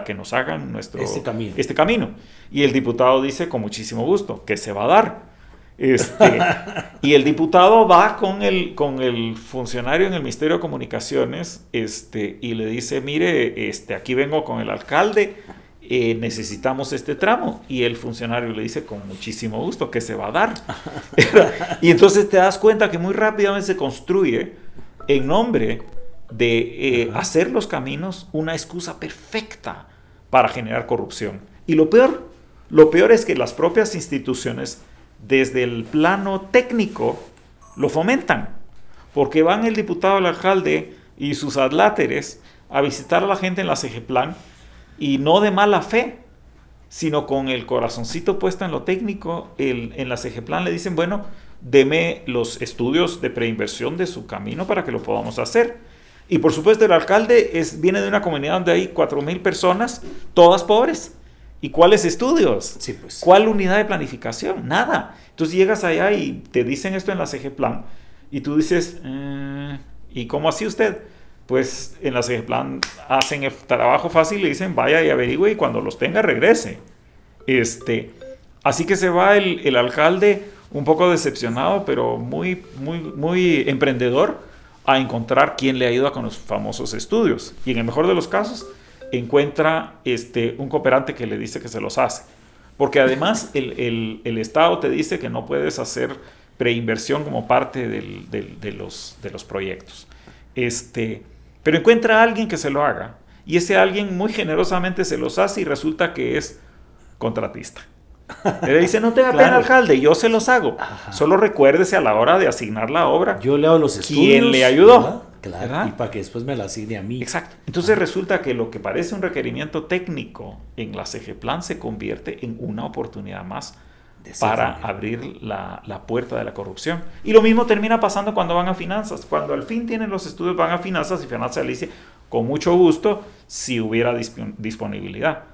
que nos hagan este camino. Y el diputado dice, con muchísimo gusto, que se va a dar. Y el diputado va con el funcionario en el Ministerio de Comunicaciones y le dice, mire, aquí vengo con el alcalde, necesitamos este tramo. Y el funcionario le dice, con muchísimo gusto, que se va a dar. Y entonces te das cuenta que muy rápidamente se construye en nombre de hacer los caminos una excusa perfecta para generar corrupción. Y lo peor es que las propias instituciones desde el plano técnico lo fomentan, porque van el diputado, el alcalde y sus adláteres a visitar a la gente en la CEGEPLAN y no de mala fe, sino con el corazoncito puesto en lo técnico. En la CEGEPLAN le dicen, bueno, deme los estudios de preinversión de su camino para que lo podamos hacer. Y por supuesto el alcalde viene de una comunidad donde hay 4,000 personas, todas pobres. ¿Y cuáles estudios? Sí, pues. ¿Cuál unidad de planificación? Nada. Entonces llegas allá y te dicen esto en la CEGEPLAN y tú dices, ¿y cómo así usted? Pues en la CEGEPLAN hacen el trabajo fácil y le dicen, vaya y averigüe y cuando los tenga regrese. Así que se va el alcalde un poco decepcionado, pero muy, muy, muy emprendedor, a encontrar quién le ayuda con los famosos estudios. Y en el mejor de los casos, encuentra un cooperante que le dice que se los hace. Porque además el Estado te dice que no puedes hacer preinversión como parte de los proyectos. Pero encuentra a alguien que se lo haga. Y ese alguien muy generosamente se los hace y resulta que es contratista. Le dice, no tenga pena, alcalde, yo se los hago. Ajá. Solo recuérdese a la hora de asignar la obra. Yo le hago los estudios. ¿Quién le ayudó? ¿Verdad? Claro, ¿verdad? Y para que después me la asigne a mí. Exacto. Entonces resulta que lo que parece un requerimiento técnico en la CGPLAN se convierte en una oportunidad más para abrir la puerta de la corrupción. Y lo mismo termina pasando cuando van a finanzas. Cuando al fin tienen los estudios, van a finanzas y finanzas le dice, con mucho gusto, si hubiera disponibilidad.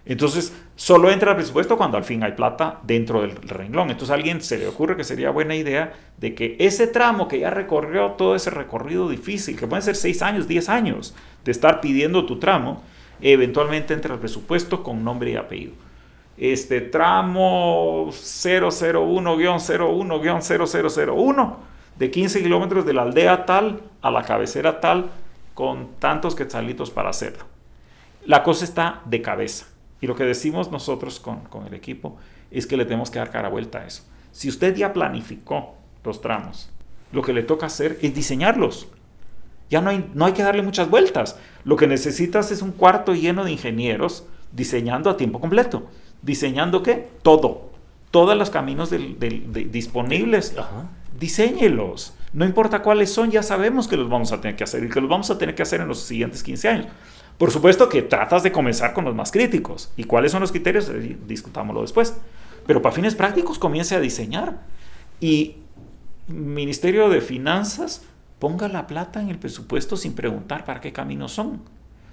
Entonces, solo entra el presupuesto cuando al fin hay plata dentro del renglón. Entonces, a alguien se le ocurre que sería buena idea de que ese tramo que ya recorrió todo ese recorrido difícil, que pueden ser 6 años, 10 años de estar pidiendo tu tramo, eventualmente entra el presupuesto con nombre y apellido. Tramo 001-01-0001 de 15 kilómetros de la aldea tal a la cabecera tal, con tantos quetzalitos para hacerlo. La cosa está de cabeza. Y lo que decimos nosotros con el equipo es que le tenemos que dar cara vuelta a eso. Si usted ya planificó los tramos, lo que le toca hacer es diseñarlos. Ya no hay que darle muchas vueltas. Lo que necesitas es un cuarto lleno de ingenieros diseñando a tiempo completo. ¿Diseñando qué? Todo. Todos los caminos disponibles. Ajá. Diséñelos. No importa cuáles son, ya sabemos que los vamos a tener que hacer y que los vamos a tener que hacer en los siguientes 15 años. Por supuesto que tratas de comenzar con los más críticos. ¿Y cuáles son los criterios? Discutámoslo después. Pero para fines prácticos comience a diseñar. Y Ministerio de Finanzas, ponga la plata en el presupuesto sin preguntar para qué caminos son.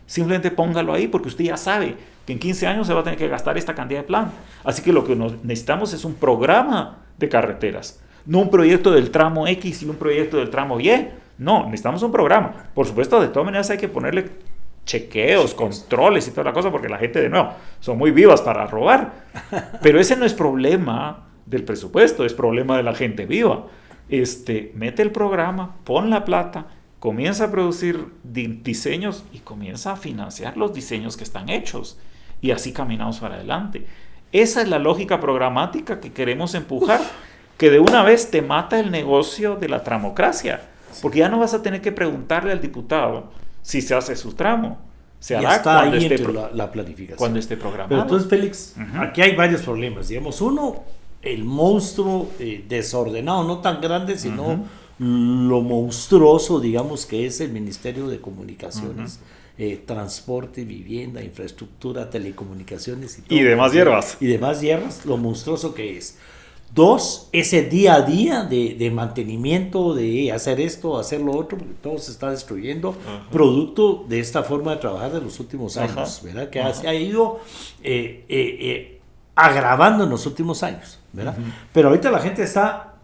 Simplemente póngalo ahí porque usted ya sabe que en 15 años se va a tener que gastar esta cantidad de plan. Así que lo que necesitamos es un programa de carreteras. No un proyecto del tramo X y un proyecto del tramo Y. No, necesitamos un programa. Por supuesto, de todas maneras hay que ponerle chequeos, controles y toda la cosa, porque la gente, de nuevo, son muy vivas para robar. Pero ese no es problema del presupuesto, es problema de la gente viva. Mete el programa, pon la plata, comienza a producir diseños y comienza a financiar los diseños que están hechos. Y así caminamos para adelante. Esa es la lógica programática que queremos empujar, que de una vez te mata el negocio de la tramocracia. Porque ya no vas a tener que preguntarle al diputado si se hace su tramo. Se hará cuando esté la planificación. Cuando esté programado. Pero entonces, Félix, aquí hay varios problemas. Digamos, uno, el monstruo desordenado, no tan grande, sino lo monstruoso, digamos, que es el Ministerio de Comunicaciones, transporte, vivienda, infraestructura, telecomunicaciones y todo. Y demás hierbas. Y demás hierbas, lo monstruoso que es. 2, ese día a día de mantenimiento, de hacer esto, hacer lo otro, porque todo se está destruyendo, producto de esta forma de trabajar de los últimos años, ¿verdad? Que se ha ido agravando en los últimos años, ¿verdad? Pero ahorita la gente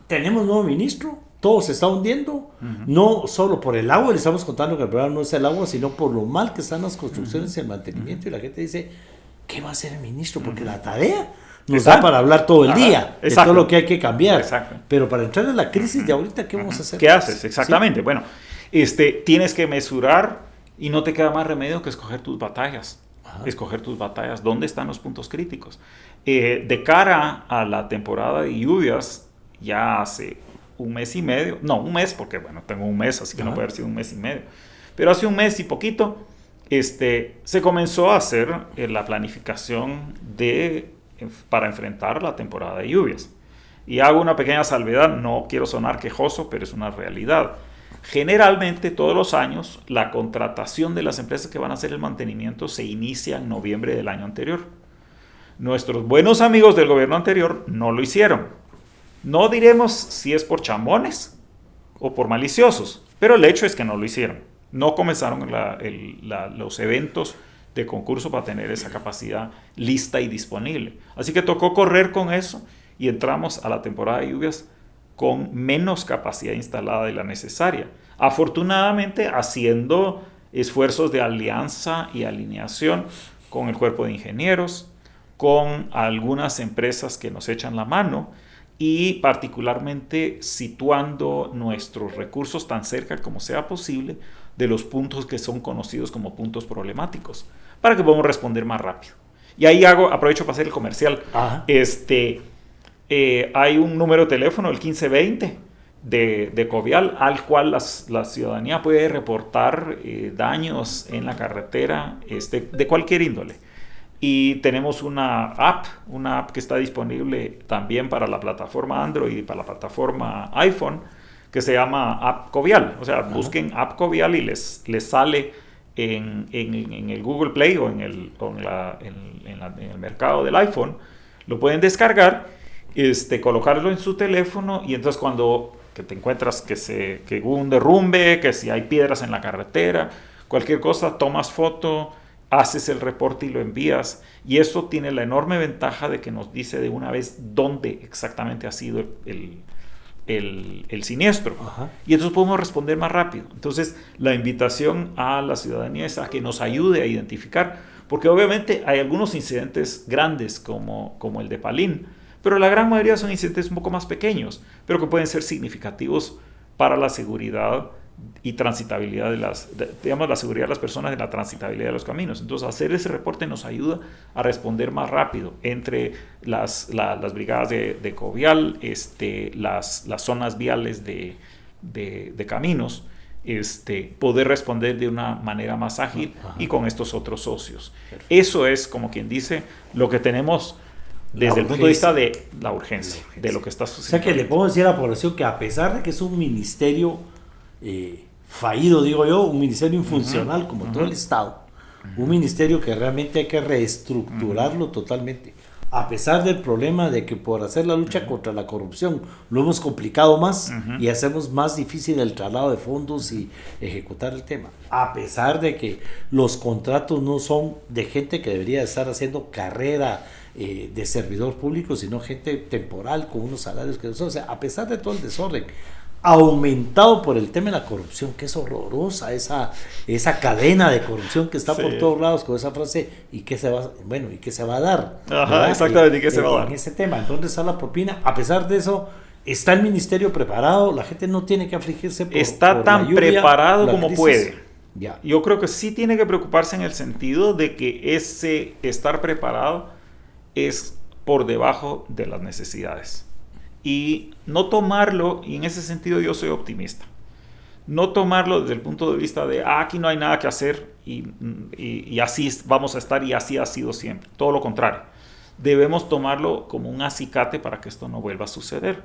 tenemos nuevo ministro, todo se está hundiendo, no solo por el agua, le estamos contando que el problema no es el agua, sino por lo mal que están las construcciones y el mantenimiento, y la gente dice, ¿qué va a hacer el ministro? Porque la tarea nos da para hablar todo el día de todo lo que hay que cambiar. Exacto. Pero para entrar en la crisis de ahorita, ¿qué vamos a hacer? ¿Qué haces? Exactamente. ¿Sí? Bueno, tienes que mesurar y no te queda más remedio que escoger tus batallas. Escoger tus batallas. ¿Dónde están los puntos críticos? De cara a la temporada de lluvias, ya hace un mes y medio, no, un mes, porque bueno, tengo un mes, así que no puede haber sido un mes y medio, pero hace un mes y poquito, se comenzó a hacer la planificación para enfrentar la temporada de lluvias. Y hago una pequeña salvedad, no quiero sonar quejoso, pero es una realidad. Generalmente, todos los años, la contratación de las empresas que van a hacer el mantenimiento se inicia en noviembre del año anterior. Nuestros buenos amigos del gobierno anterior no lo hicieron. No diremos si es por chambones o por maliciosos, pero el hecho es que no lo hicieron. No comenzaron los eventos de concurso para tener esa capacidad lista y disponible. Así que tocó correr con eso y entramos a la temporada de lluvias con menos capacidad instalada de la necesaria. Afortunadamente, haciendo esfuerzos de alianza y alineación con el cuerpo de ingenieros, con algunas empresas que nos echan la mano y particularmente situando nuestros recursos tan cerca como sea posible de los puntos que son conocidos como puntos problemáticos, para que podamos responder más rápido. Y ahí aprovecho para hacer el comercial. Hay un número de teléfono, el 1520 de Covial, al cual la ciudadanía puede reportar daños en la carretera de cualquier índole. Y tenemos una app que está disponible también para la plataforma Android y para la plataforma iPhone, que se llama App Covial. O sea, busquen App Covial y les sale en el Google Play o en el mercado del iPhone. Lo pueden descargar, colocarlo en su teléfono, y entonces cuando que te encuentras que hubo un derrumbe, que si hay piedras en la carretera, cualquier cosa, tomas foto, haces el reporte y lo envías, y eso tiene la enorme ventaja de que nos dice de una vez dónde exactamente ha sido el siniestro. Y entonces podemos responder más rápido. Entonces la invitación a la ciudadanía es a que nos ayude a identificar, porque obviamente hay algunos incidentes grandes como el de Palín, pero la gran mayoría son incidentes un poco más pequeños, pero que pueden ser significativos para la seguridad y transitabilidad la seguridad de las personas y la transitabilidad de los caminos. Entonces hacer ese reporte nos ayuda a responder más rápido entre las brigadas de Covial, las zonas viales de caminos, poder responder de una manera más ágil y con estos otros socios. Perfecto. Eso es, como quien dice, lo que tenemos desde el punto de vista de la urgencia, de lo que está sucediendo. O sea que le puedo decir a la población que a pesar de que es un ministerio fallido, digo yo, un ministerio infuncional como todo el Estado, un ministerio que realmente hay que reestructurarlo totalmente, a pesar del problema de que por hacer la lucha contra la corrupción lo hemos complicado más y hacemos más difícil el traslado de fondos y ejecutar el tema, a pesar de que los contratos no son de gente que debería estar haciendo carrera de servidor público, sino gente temporal con unos salarios que no son, o sea, a pesar de todo el desorden aumentado por el tema de la corrupción, que es horrorosa esa cadena de corrupción que está por todos lados, con esa frase, ¿y qué se va a dar? Exactamente, ¿y qué se va a dar? En ese tema, entonces está la propina. A pesar de eso, está el ministerio preparado, la gente no tiene que afligirse está tan preparado como crisis puede. Ya. Yo creo que sí tiene que preocuparse en el sentido de que ese estar preparado es por debajo de las necesidades. Y no tomarlo, y en ese sentido yo soy optimista, no tomarlo desde el punto de vista de aquí no hay nada que hacer y así vamos a estar y así ha sido siempre. Todo lo contrario, debemos tomarlo como un acicate para que esto no vuelva a suceder.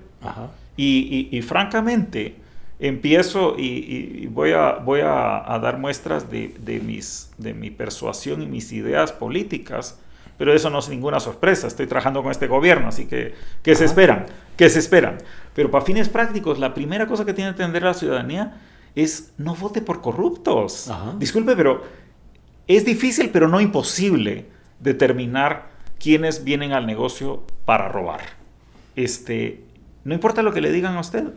Y francamente empiezo y voy a dar muestras de mi persuasión y mis ideas políticas. Pero eso no es ninguna sorpresa, estoy trabajando con este gobierno, así que se esperan. Pero para fines prácticos, la primera cosa que tiene que entender la ciudadanía es no vote por corruptos. Disculpe, pero es difícil, pero no imposible, determinar quiénes vienen al negocio para robar. No importa lo que le digan a usted,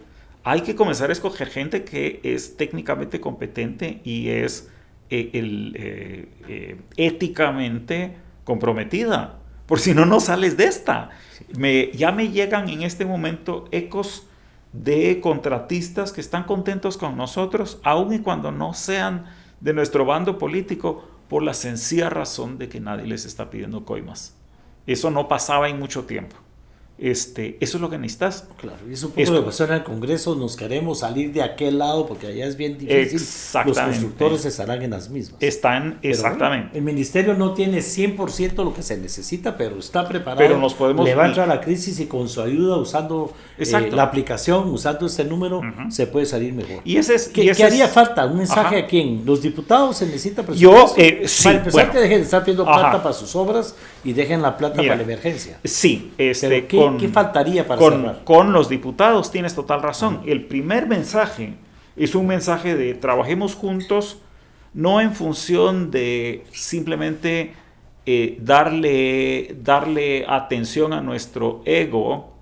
hay que comenzar a escoger gente que es técnicamente competente y es éticamente comprometida, por si no sales de esta. Ya me llegan en este momento ecos de contratistas que están contentos con nosotros, aun y cuando no sean de nuestro bando político, por la sencilla razón de que nadie les está pidiendo coimas. Eso no pasaba en mucho tiempo. Eso es lo que necesitas. Claro, y es un poco lo que pasó en el Congreso. Nos queremos salir de aquel lado porque allá es bien difícil. Los constructores estarán en las mismas. Exactamente. Bueno, el ministerio no tiene 100% lo que se necesita, pero está preparado. Pero nos podemos le va a entrar la crisis y con su ayuda, usando la aplicación, usando este número, se puede salir mejor. ¿Qué haría falta? ¿Un mensaje a quién? ¿Los diputados se necesita presupuesto? Sí. Para empezar, que dejen de estar pidiendo plata para sus obras y dejen la plata para la emergencia. Sí. ¿Qué faltaría para cerrar? Con los diputados tienes total razón. El primer mensaje es un mensaje de trabajemos juntos, no en función de simplemente darle atención a nuestro ego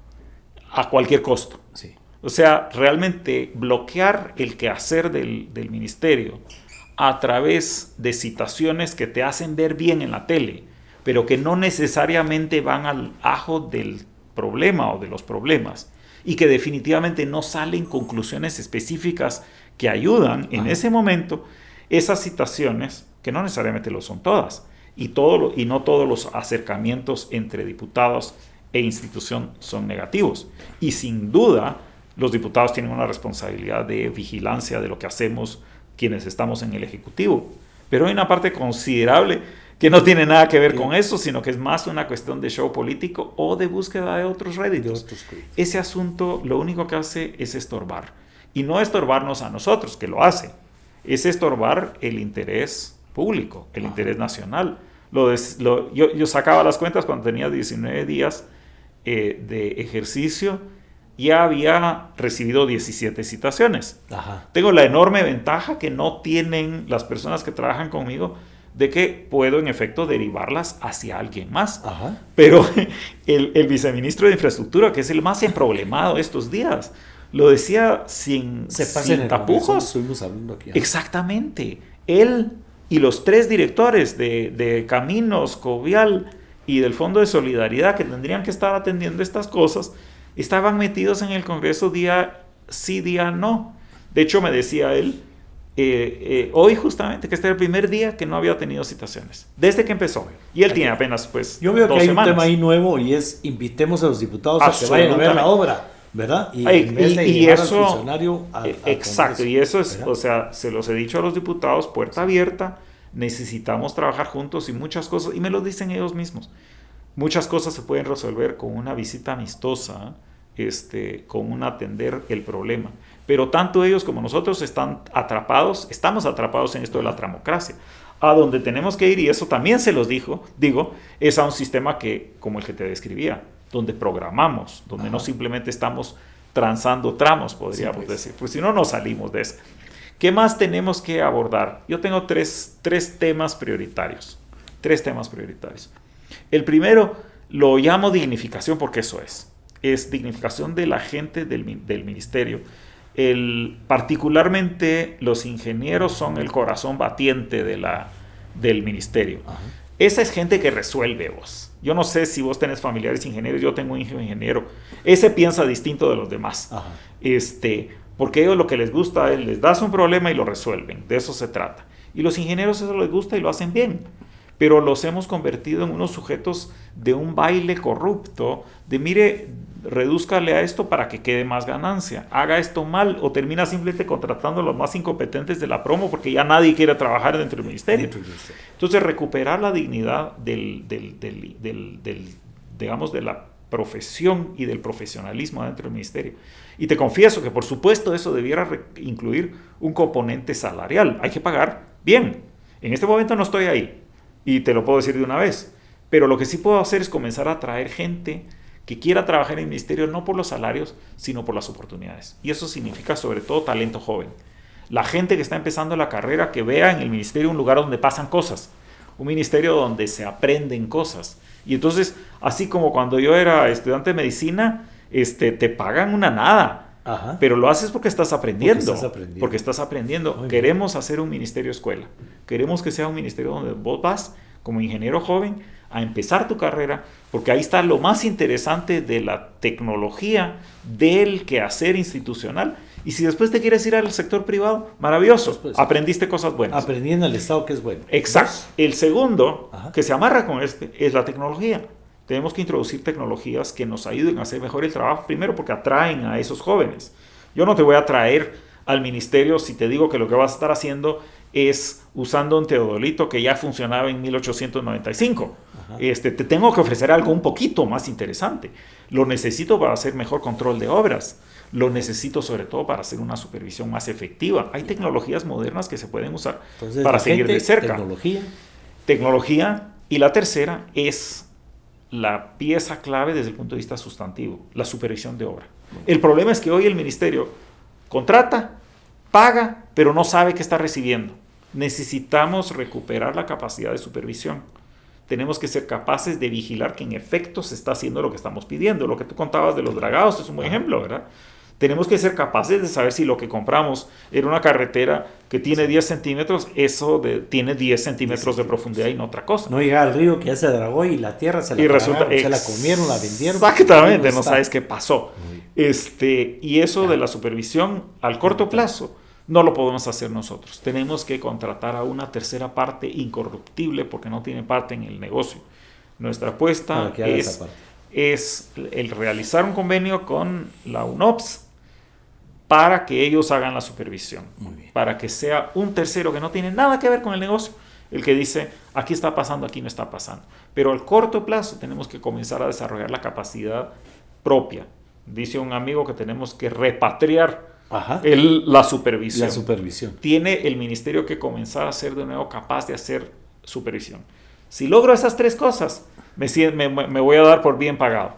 a cualquier costo. Sí. O sea, realmente bloquear el quehacer del ministerio a través de citaciones que te hacen ver bien en la tele, pero que no necesariamente van al ajo del problema o de los problemas, y que definitivamente no salen conclusiones específicas que ayudan en ese momento. Esas citaciones, que no necesariamente lo son todas, y no todos los acercamientos entre diputados e institución son negativos. Y sin duda, los diputados tienen una responsabilidad de vigilancia de lo que hacemos quienes estamos en el Ejecutivo. Pero hay una parte considerable que no tiene nada que ver con eso, sino que es más una cuestión de show político o de búsqueda de otros réditos. Ese asunto lo único que hace es estorbar. Y no estorbarnos a nosotros, que lo hace. Es estorbar el interés público, el interés nacional. Yo sacaba las cuentas cuando tenía 19 días de ejercicio, ya había recibido 17 citaciones. Tengo la enorme ventaja que no tienen las personas que trabajan conmigo, de que puedo en efecto derivarlas hacia alguien más. Pero el viceministro de Infraestructura, que es el más emproblemado estos días, lo decía sin tapujos. Estuvimos hablando aquí. Exactamente. Él y los 3 directores de Caminos, Covial y del Fondo de Solidaridad, que tendrían que estar atendiendo estas cosas, estaban metidos en el Congreso día sí, día no. De hecho, me decía él, hoy justamente, que este era el primer día que no había tenido citaciones, desde que empezó. Y él tiene apenas, pues, yo veo 2 que hay semanas. un tema ahí nuevo, y es: invitemos a los diputados a que vayan a ver la obra, ¿verdad? Y en vez de llevar al funcionario exacto, Congreso, y eso es, ¿verdad? o sea, se los he dicho a los diputados, puerta abierta, necesitamos trabajar juntos, y muchas cosas, y me lo dicen ellos mismos, muchas cosas se pueden resolver con una visita amistosa, con un atender el problema. Pero tanto ellos como nosotros estamos atrapados en esto de la tramocracia. A donde tenemos que ir, y eso también se los digo, es a un sistema como el que te describía, donde programamos, donde no simplemente estamos transando tramos, podríamos decir, pues si no, no salimos de eso. ¿Qué más tenemos que abordar? Yo tengo tres temas prioritarios. El primero lo llamo dignificación, porque eso es dignificación de la gente del ministerio. Particularmente los ingenieros son el corazón batiente del ministerio. Esa es gente que resuelve, vos. Yo no sé si vos tenés familiares ingenieros, yo tengo un ingeniero. Ese piensa distinto de los demás. Porque ellos lo que les gusta es, les das un problema y lo resuelven. De eso se trata. Y los ingenieros eso les gusta y lo hacen bien. Pero los hemos convertido en unos sujetos de un baile corrupto, de mire, redúzcale a esto para que quede más ganancia, haga esto mal, o termina simplemente contratando a los más incompetentes de la promo porque ya nadie quiere trabajar dentro del ministerio. Entonces, recuperar la dignidad digamos, de la profesión y del profesionalismo dentro del ministerio. Y te confieso que, por supuesto, eso debiera incluir un componente salarial. Hay que pagar bien. En este momento no estoy ahí, y te lo puedo decir de una vez, pero lo que sí puedo hacer es comenzar a traer gente que quiera trabajar en el ministerio, no por los salarios, sino por las oportunidades. Y eso significa sobre todo talento joven. La gente que está empezando la carrera, que vea en el ministerio un lugar donde pasan cosas, un ministerio donde se aprenden cosas. Y entonces, así como cuando yo era estudiante de medicina, te pagan una nada, pero lo haces porque estás aprendiendo. Porque estás aprendiendo. Queremos hacer un ministerio escuela. Queremos que sea un ministerio donde vos vas como ingeniero joven a empezar tu carrera, porque ahí está lo más interesante de la tecnología, del quehacer institucional. Y si después te quieres ir al sector privado, maravilloso, aprendiste cosas buenas. Aprendiendo al Estado, que es bueno. Exacto. El segundo, que se amarra con es la tecnología. Tenemos que introducir tecnologías que nos ayuden a hacer mejor el trabajo, primero porque atraen a esos jóvenes. Yo no te voy a traer al ministerio si te digo que lo que vas a estar haciendo es usando un teodolito que ya funcionaba en 1895. Te tengo que ofrecer algo un poquito más interesante. Lo necesito para hacer mejor control de obras. Lo necesito sobre todo para hacer una supervisión más efectiva. Hay tecnologías modernas que se pueden usar. Entonces, para seguir de cerca. Tecnología. Y la tercera es la pieza clave desde el punto de vista sustantivo, la supervisión de obra. El problema es que hoy el ministerio contrata, paga, pero no sabe qué está recibiendo. Necesitamos recuperar la capacidad de supervisión. Tenemos que ser capaces de vigilar que en efecto se está haciendo lo que estamos pidiendo. Lo que tú contabas de los dragados es un buen ejemplo, ¿verdad? Tenemos que ser capaces de saber si lo que compramos era una carretera que tiene 10 centímetros, tiene 10 centímetros de profundidad y no otra cosa. No llega al río que ya se dragó y la tierra se la tragaron, se la comieron, la vendieron. Exactamente, no sabes qué pasó. Y eso de la supervisión al corto plazo no lo podemos hacer nosotros. Tenemos que contratar a una tercera parte incorruptible porque no tiene parte en el negocio. Nuestra apuesta es el realizar un convenio con la UNOPS para que ellos hagan la supervisión, para que sea un tercero que no tiene nada que ver con el negocio, el que dice, aquí está pasando, aquí no está pasando. Pero al corto plazo tenemos que comenzar a desarrollar la capacidad propia. Dice un amigo que tenemos que repatriar la supervisión. La supervisión. Tiene el ministerio que comenzar a ser de nuevo capaz de hacer supervisión. Si logro esas tres cosas, me voy a dar por bien pagado.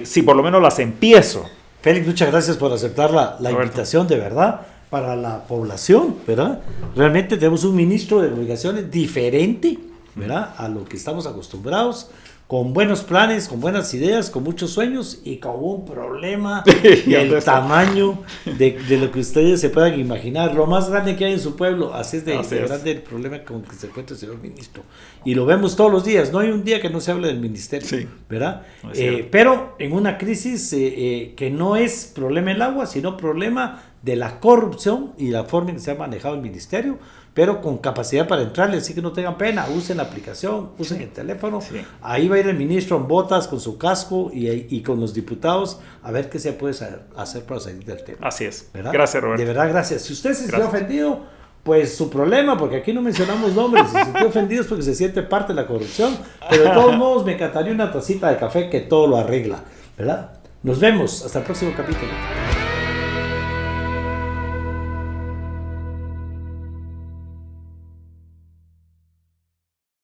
Si por lo menos las empiezo. Félix, muchas gracias por aceptar la invitación, de verdad, para la población, ¿verdad? Realmente tenemos un ministro de Comunicaciones diferente, ¿verdad?, a lo que estamos acostumbrados, con buenos planes, con buenas ideas, con muchos sueños y con un problema del tamaño de lo que ustedes se puedan imaginar, lo más grande que hay en su pueblo. Así es de grande el problema con que se encuentra el señor ministro. Y lo vemos todos los días, no hay un día que no se hable del ministerio, ¿verdad? Pero en una crisis que no es problema el agua, sino problema de la corrupción y la forma en que se ha manejado el ministerio, pero con capacidad para entrarle, así que no tengan pena, usen la aplicación, usen el teléfono, ahí va a ir el ministro en botas con su casco y con los diputados a ver qué se puede hacer para salir del tema. Así es, ¿verdad? Gracias, Roberto. De verdad, gracias. Si usted se sintió ofendido, pues su problema, porque aquí no mencionamos nombres, si se sintió ofendido es porque se siente parte de la corrupción, pero de todos modos me encantaría una tacita de café que todo lo arregla, ¿verdad? Nos vemos, hasta el próximo capítulo.